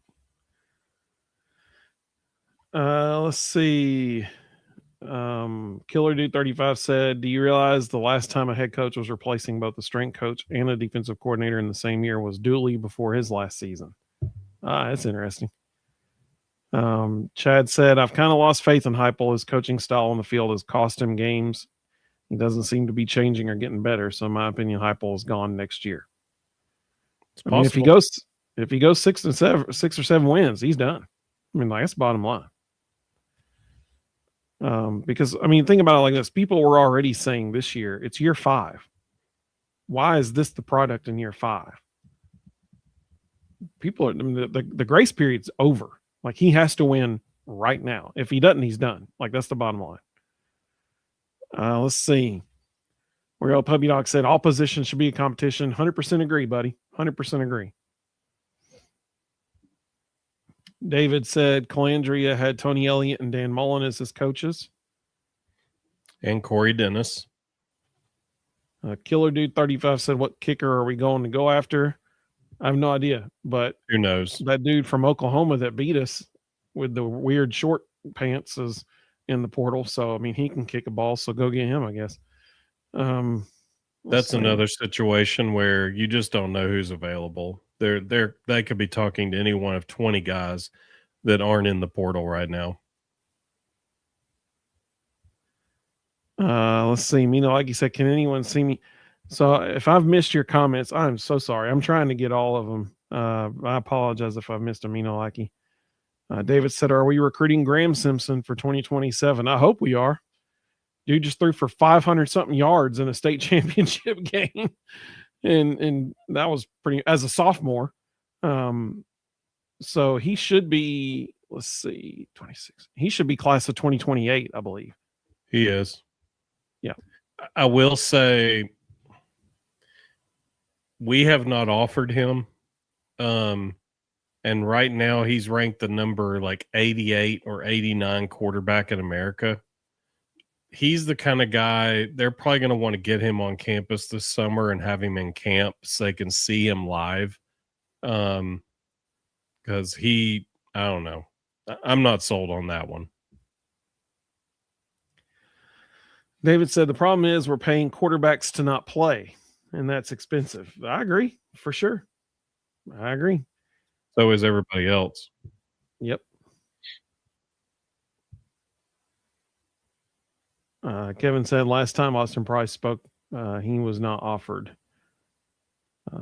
Let's see. Killer Dude 35 said, do you realize the last time a head coach was replacing both the strength coach and a defensive coordinator in the same year was Dooley before his last season? That's interesting. Chad said, I've kind of lost faith in Heupel. His coaching style on the field has cost him games. He doesn't seem to be changing or getting better. So in my opinion, Heupel is gone next year. I mean, if he goes 6 or 7 wins, he's done. I mean, that's the bottom line. Because I mean, think about it like this. People were already saying this year, it's year 5. Why is this the product in year 5? People are, I mean, the grace period's over. Like, he has to win right now. If he doesn't, he's done. Like, that's the bottom line. Let's see. Real Puppy Dog said all positions should be a competition. 100% agree, buddy. 100% agree. David said Calandria had Tony Elliott and Dan Mullen as his coaches. And Corey Dennis. Killer Dude 35 said, what kicker are we going to go after? I have no idea, but who knows? That dude from Oklahoma that beat us with the weird short pants is in the portal. So, I mean, he can kick a ball. So go get him, I guess. That's another situation where you just don't know who's available. They could be talking to any one of 20 guys that aren't in the portal right now. Let's see. Mino, like you said, can anyone see me? So if I've missed your comments, I'm so sorry. I'm trying to get all of them. I apologize if I've missed a Mino Lackey. David said, are we recruiting Graham Simpson for 2027? I hope we are. Dude just threw for 500 something yards in a state championship game. And that was pretty, as a sophomore. So he should be, let's see, 26. He should be class of 2028, I believe. He is. Yeah. I will say, we have not offered him. And right now he's ranked the number like 88 or 89 quarterback in America. He's the kind of guy they're probably going to want to get him on campus this summer and have him in camp so they can see him live. Because I don't know. I'm not sold on that one. David said the problem is we're paying quarterbacks to not play, and that's expensive. I agree, for sure. I agree. So is everybody else. Yep. Kevin said last time Austin Price spoke, he was not offered.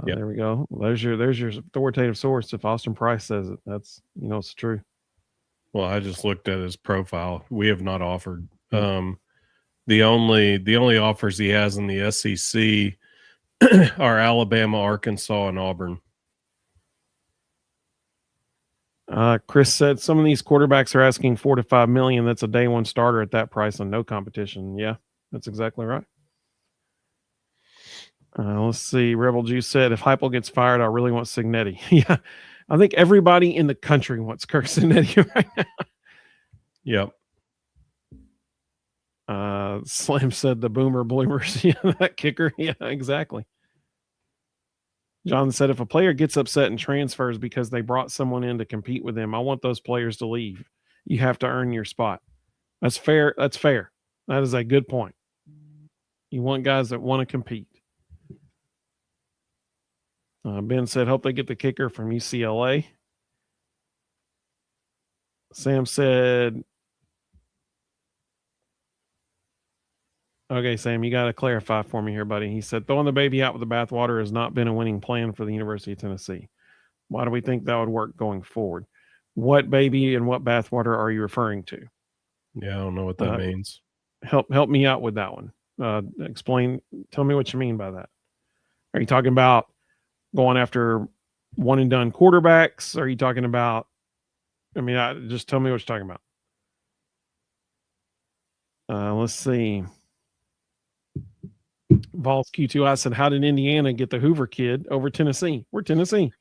Yep. There we go. There's your authoritative source. If Austin Price says it, that's it's true. Well, I just looked at his profile. We have not offered. The only offers he has in the SEC are Alabama, Arkansas, and Auburn. Chris said some of these quarterbacks are asking $4 to $5 million. That's a day one starter at that price and no competition. Yeah, that's exactly right. Let's see. Rebel Juice said if Heupel gets fired, I really want Cignetti. Yeah, I think everybody in the country wants Kirk Cignetti right now. Yep. Slam said the boomer bloomers. Yeah, that kicker. Yeah, exactly. John said if a player gets upset and transfers because they brought someone in to compete with them, I want those players to leave. You have to earn your spot. That's fair. That's fair. That is a good point. You want guys that want to compete. Ben said, hope they get the kicker from UCLA. Sam said, okay, Sam, you got to clarify for me here, buddy. He said, throwing the baby out with the bathwater has not been a winning plan for the University of Tennessee. Why do we think that would work going forward? What baby and what bathwater are you referring to? Yeah, I don't know what that means. Help me out with that one. Explain. Tell me what you mean by that. Are you talking about going after one and done quarterbacks? Are you talking about? Just tell me what you're talking about. Let's see. Vols Q2. I said, how did Indiana get the Hoover kid over Tennessee? We're Tennessee.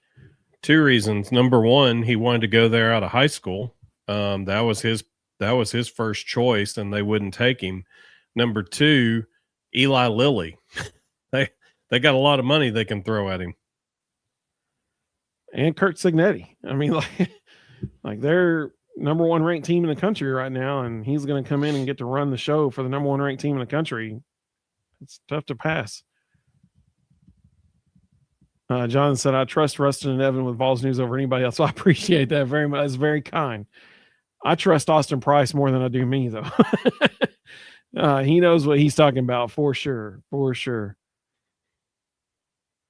2 reasons. Number one, he wanted to go there out of high school. That was his first choice, and they wouldn't take him. Number two, Eli Lilly. They got a lot of money they can throw at him. And Kurt Cignetti. I mean, like they're number one ranked team in the country right now, and he's going to come in and get to run the show for the number one ranked team in the country. It's tough to pass. John said, I trust Ruston and Evan with Vols News over anybody else. So I appreciate that very much. That's very kind. I trust Austin Price more than I do me, though. He knows what he's talking about for sure. For sure.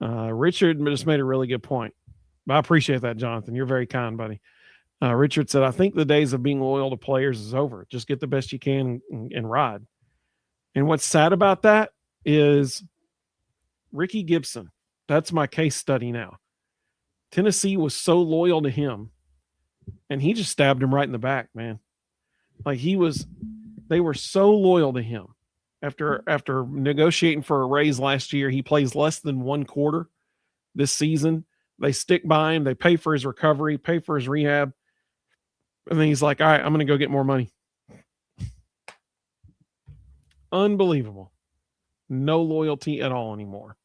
Richard just made a really good point. I appreciate that, Jonathan. You're very kind, buddy. Richard said, I think the days of being loyal to players is over. Just get the best you can and ride. And what's sad about that is Ricky Gibson. That's my case study now. Tennessee was so loyal to him, and he just stabbed him right in the back, man. Like they were so loyal to him. After negotiating for a raise last year, he plays less than one quarter this season. They stick by him. They pay for his recovery, pay for his rehab. And then he's like, all right, I'm going to go get more money. Unbelievable. No loyalty at all anymore.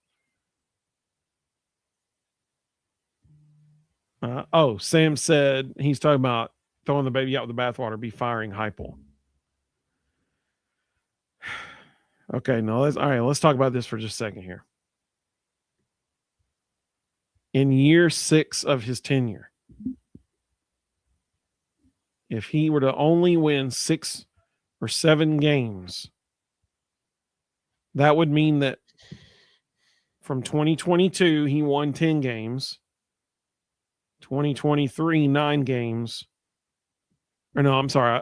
Sam said he's talking about throwing the baby out with the bathwater, be firing Heupel. Okay, no, all right, let's talk about this for just a second here. In year 6 of his tenure, if he were to only win 6 or 7 games, that would mean that from 2022, he won 10 games. 2023, 9 games. Or no, I'm sorry.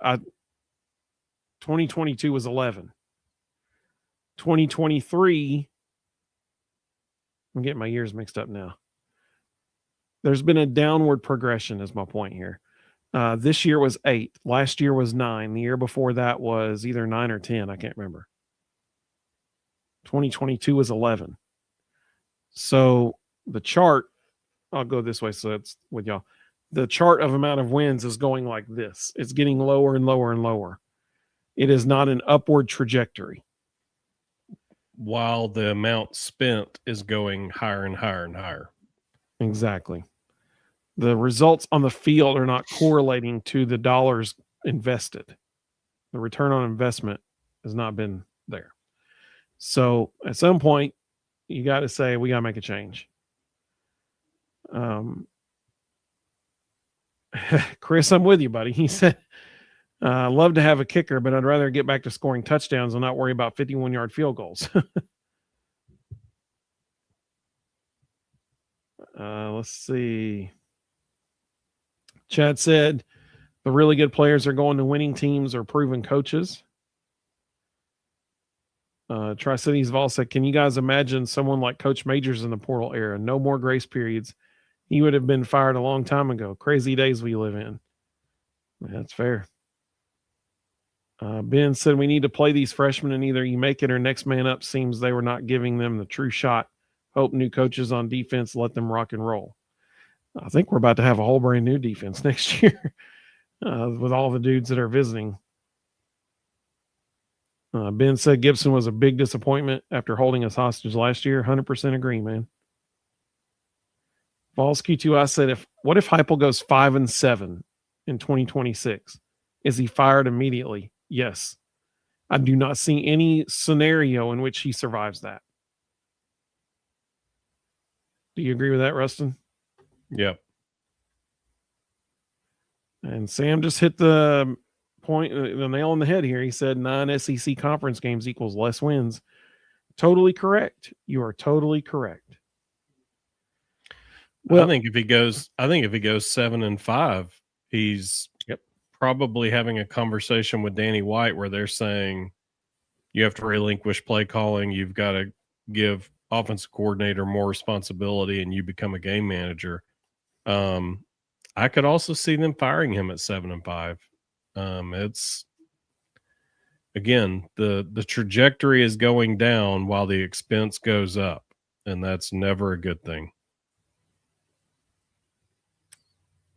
2022 was 11. 2023, I'm getting my years mixed up now. There's been a downward progression is my point here. This year was 8. Last year was 9. The year before that was either 9 or 10. I can't remember. 2022 was 11. So the chart, I'll go this way so it's with y'all. The chart of amount of wins is going like this. It's getting lower and lower and lower. It is not an upward trajectory. While the amount spent is going higher and higher and higher. Exactly. The results on the field are not correlating to the dollars invested. The return on investment has not been there. So at some point, you got to say, we got to make a change. Chris, I'm with you, buddy. He said, love to have a kicker, but I'd rather get back to scoring touchdowns and not worry about 51-yard field goals. Let's see. Chad said, the really good players are going to winning teams or proven coaches. Tri-Cities Vols said, can you guys imagine someone like Coach Majors in the portal era? No more grace periods. He would have been fired a long time ago. Crazy days we live in. That's fair. Ben said, we need to play these freshmen and either you make it or next man up. Seems they were not giving them the true shot. Hope new coaches on defense let them rock and roll. I think we're about to have a whole brand new defense next year with all the dudes that are visiting. Ben said Gibson was a big disappointment after holding us hostage last year. 100% agree, man. Vols Q2I said, what if Heupel goes 5-7 in 2026? Is he fired immediately? Yes. I do not see any scenario in which he survives that. Do you agree with that, Ruston? Yep. And Sam just hit the point, the nail on the head here. He said 9 SEC conference games equals less wins. Totally correct. You are totally correct. Well, I think if he goes 7-5, he's probably having a conversation with Danny White where they're saying you have to relinquish play calling. You've got to give offensive coordinator more responsibility and you become a game manager. I could also see them firing him at 7-5. It's again, the trajectory is going down while the expense goes up, and that's never a good thing.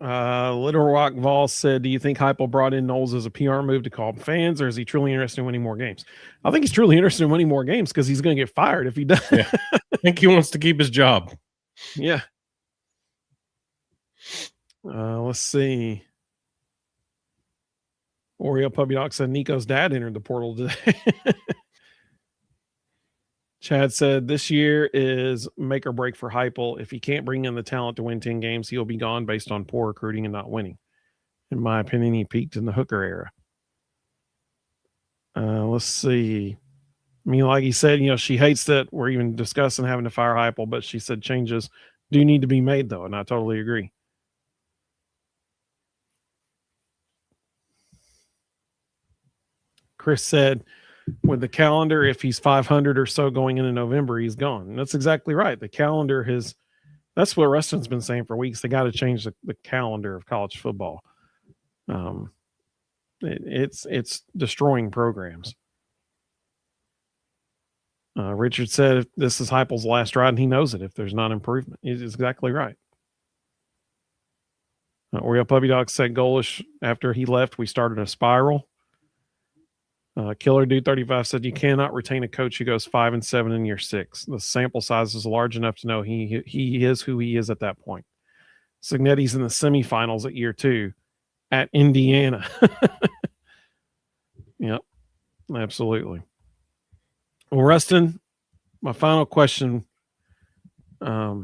Little Rock Vols said, do you think Heupel brought in Knowles as a PR move to call fans, or is he truly interested in winning more games? I think he's truly interested in winning more games because he's going to get fired if he does. Yeah. I think he wants to keep his job. Yeah. Let's see. Oreo Puppy Dog said Nico's dad entered the portal today. Chad said this year is make or break for Heupel. If he can't bring in the talent to win 10 games, he'll be gone based on poor recruiting and not winning. In my opinion, he peaked in the Hooker era. Let's see. I mean, like he said, she hates that we're even discussing having to fire Heupel, but she said changes do need to be made, though, and I totally agree. Chris said, with the calendar, if he's 500 or so going into November, he's gone. And that's exactly right. The calendar that's what Ruston's been saying for weeks. They got to change the calendar of college football. It's destroying programs. Richard said if this is Heupel's last ride, and he knows it if there's not improvement. He's exactly right. Oreo Puppy Dog said Golish, after he left, we started a spiral. Killer Dude 35 said you cannot retain a coach who goes 5-7 in year 6. The sample size is large enough to know he is who he is at that point. Signetti's in the semifinals at year 2 at Indiana. Yep, absolutely. Well, Ruston, my final question. I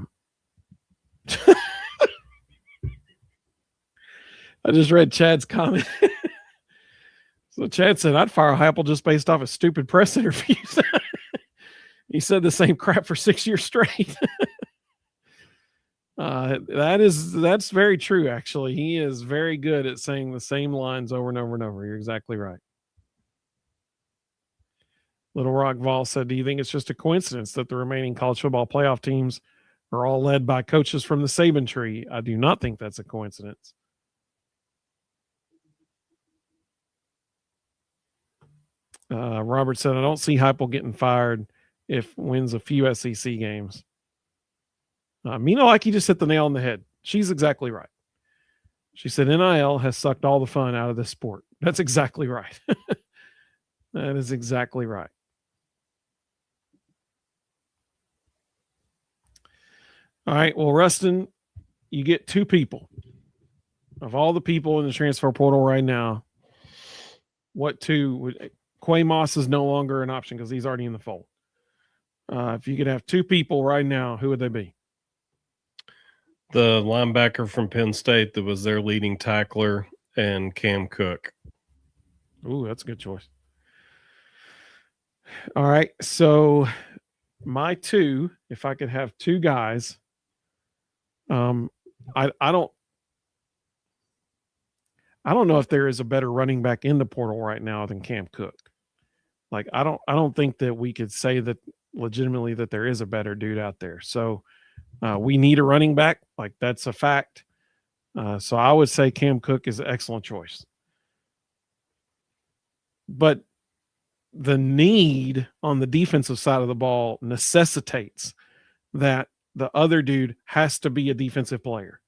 just read Chad's comment. So Chad said, I'd fire Heupel just based off of stupid press interviews. He said the same crap for 6 years straight. That's very true, actually. He is very good at saying the same lines over and over and over. You're exactly right. Little Rock Vol said, do you think it's just a coincidence that the remaining college football playoff teams are all led by coaches from the Saban tree? I do not think that's a coincidence. Robert said, I don't see Heupel getting fired if wins a few SEC games. Mina Likey just hit the nail on the head. She's exactly right. She said, NIL has sucked all the fun out of this sport. That's exactly right. That is exactly right. All right. Well, Ruston, you get 2 people. Of all the people in the transfer portal right now, what 2 would Quay Moss is no longer an option because he's already in the fold. If you could have two people right now, who would they be? The linebacker from Penn State that was their leading tackler and Cam Cook. Ooh, that's a good choice. All right. So my two, if I could have two guys, I don't know if there is a better running back in the portal right now than Cam Cook. Like I don't think that we could say that legitimately that there is a better dude out there. So we need a running back. Like that's a fact. So I would say Cam Cook is an excellent choice. But the need on the defensive side of the ball necessitates that the other dude has to be a defensive player.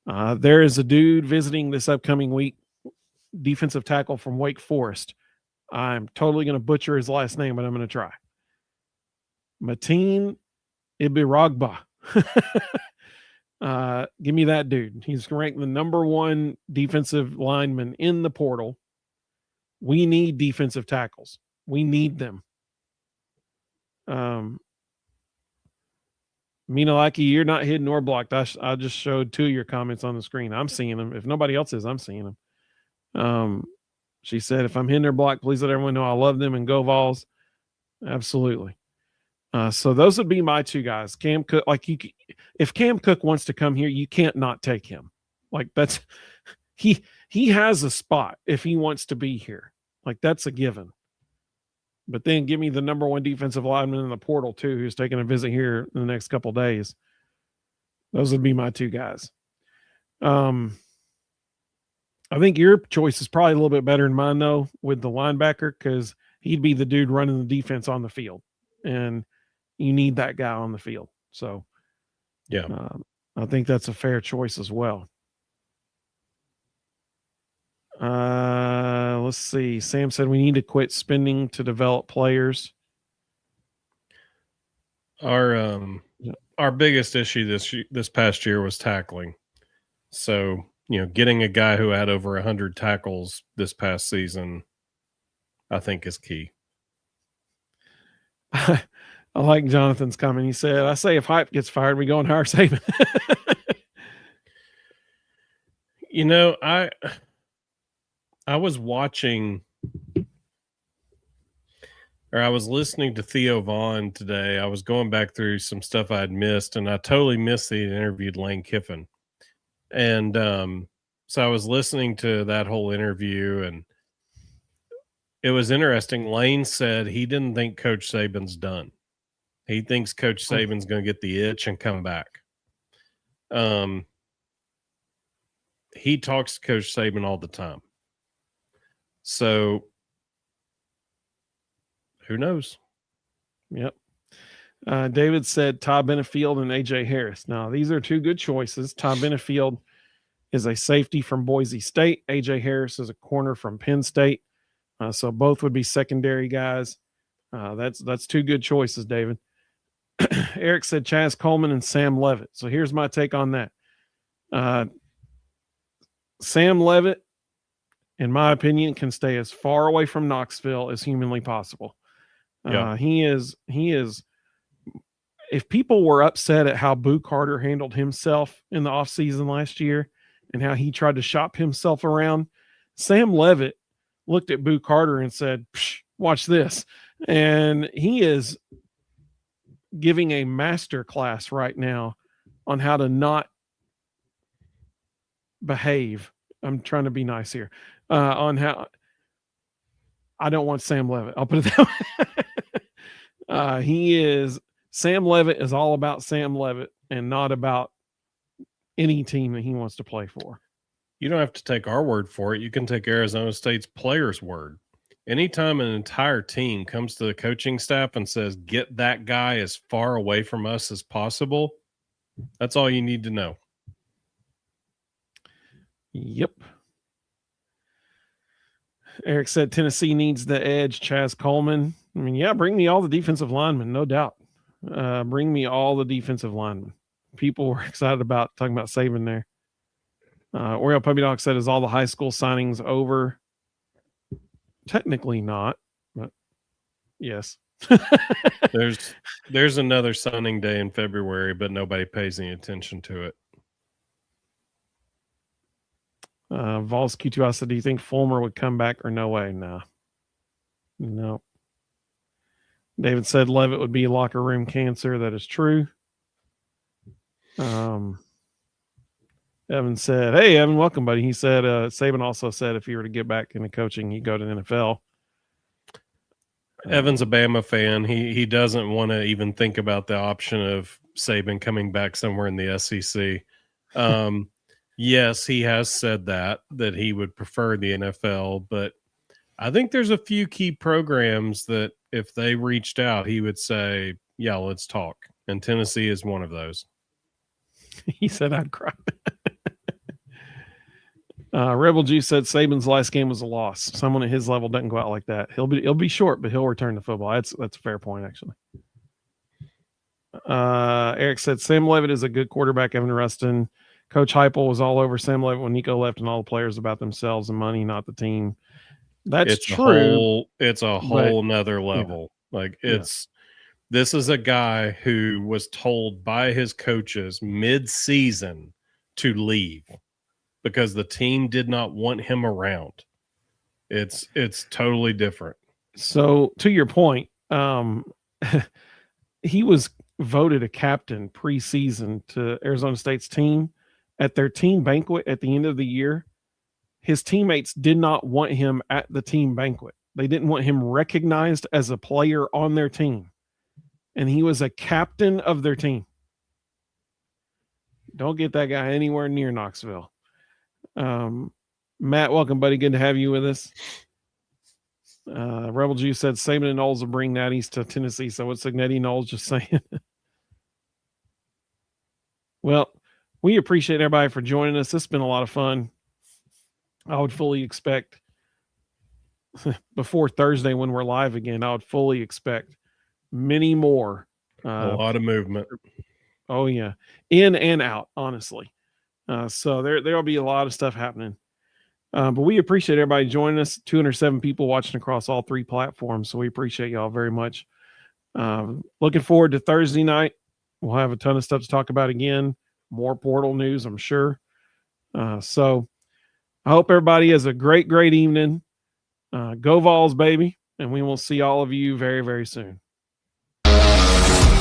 There is a dude visiting this upcoming week, defensive tackle from Wake Forest. I'm totally going to butcher his last name, but I'm going to try. Mateen Ibiragba. Give me that dude. He's ranked the number one defensive lineman in the portal. We need defensive tackles. We need them. Minalaki, you're not hidden or blocked. I just showed two of your comments on the screen. I'm seeing them. If nobody else is, I'm seeing them. She said, if I'm hidden or blocked, please let everyone know I love them and go Vols. Absolutely. So those would be my two guys. Cam Cook, if Cam Cook wants to come here, you can't not take him. Like that's he has a spot if he wants to be here. Like that's a given. But then give me the number one defensive lineman in the portal too, who's taking a visit here in the next couple of days. Those would be my two guys. I think your choice is probably a little bit better than mine though, with the linebacker, because he'd be the dude running the defense on the field, and you need that guy on the field. So, yeah, I think that's a fair choice as well. Let's see. Sam said we need to quit spending to develop players. Our biggest issue this past year was tackling. So, getting a guy who had over 100 tackles this past season, I think is key. I like Jonathan's comment. He said, I say if Hype gets fired, we go and hire Saban. I was watching, or I was listening to Theo Vaughn today. I was going back through some stuff I had missed, and I totally missed that he interviewed Lane Kiffin. And so I was listening to that whole interview, and it was interesting. Lane said he didn't think Coach Saban's done. He thinks Coach Saban's going to get the itch and come back. He talks to Coach Saban all the time. So who knows? Yep. David said Todd Benefield and AJ Harris. Now, these are two good choices. Todd Benefield is a safety from Boise State. AJ Harris is a corner from Penn State. So both would be secondary guys. That's two good choices, David. Eric said Chaz Coleman and Sam Levitt. So here's my take on that. Sam Levitt, in my opinion, can stay as far away from Knoxville as humanly possible. Yeah. He is. If people were upset at how Boo Carter handled himself in the offseason last year and how he tried to shop himself around, Sam Levitt looked at Boo Carter and said, watch this. And he is giving a master class right now on how to not behave. I'm trying to be nice here. On how I don't want Sam Levitt. I'll put it that way. Sam Levitt is all about Sam Levitt and not about any team that he wants to play for. You don't have to take our word for it. You can take Arizona State's players' word. Anytime an entire team comes to the coaching staff and says, get that guy as far away from us as possible, that's all you need to know. Yep. Eric said Tennessee needs the edge. Chaz Coleman. I mean, yeah, bring me all the defensive linemen, no doubt. Bring me all the defensive linemen. People were excited about talking about Saban there. Oriole Puppy Dog said, is all the high school signings over? Technically not. Yes. There's another sunning day in February, but nobody pays any attention to it. Vols Q2 said, do you think Fulmer would come back or no way? Nah. No. David said Levitt would be locker room cancer. That is true. Evan said, hey, Evan, welcome, buddy. He said, Saban also said if he were to get back into coaching, he'd go to the NFL. Evan's a Bama fan. He doesn't want to even think about the option of Saban coming back somewhere in the SEC. Yes, he has said that he would prefer the NFL, but I think there's a few key programs that if they reached out, he would say, yeah, let's talk. And Tennessee is one of those. He said, I'd cry. Rebel G said Saban's last game was a loss. Someone at his level doesn't go out like that. He'll be short, but he'll return to football. That's a fair point, actually. Eric said Sam Levitt is a good quarterback. Evan Ruston. Coach Heupel was all over Sam Levitt when Nico left and all the players about themselves and money, not the team. That's true. It's a whole nother level. Yeah. Like this is a guy who was told by his coaches mid-season to leave because the team did not want him around. It's totally different. So to your point, he was voted a captain preseason to Arizona State's team. At their team banquet at the end of the year, his teammates did not want him at the team banquet. They didn't want him recognized as a player on their team. And he was a captain of their team. Don't get that guy anywhere near Knoxville. Matt, welcome, buddy. Good to have you with us. Rebel Jew said Saban and Knowles will bring Natties to Tennessee. So what's Signetti Knowles just saying? Well, we appreciate everybody for joining us. This has been a lot of fun. I would fully expect before Thursday when we're live again, I would fully expect many more. A lot of movement. Oh, yeah. In and out, honestly. So there'll be a lot of stuff happening. But we appreciate everybody joining us. 207 people watching across all three platforms. So we appreciate y'all very much. Looking forward to Thursday night. We'll have a ton of stuff to talk about again. More portal news, I'm sure. So I hope everybody has a great, great evening. Go Vols, baby. And we will see all of you very, very soon.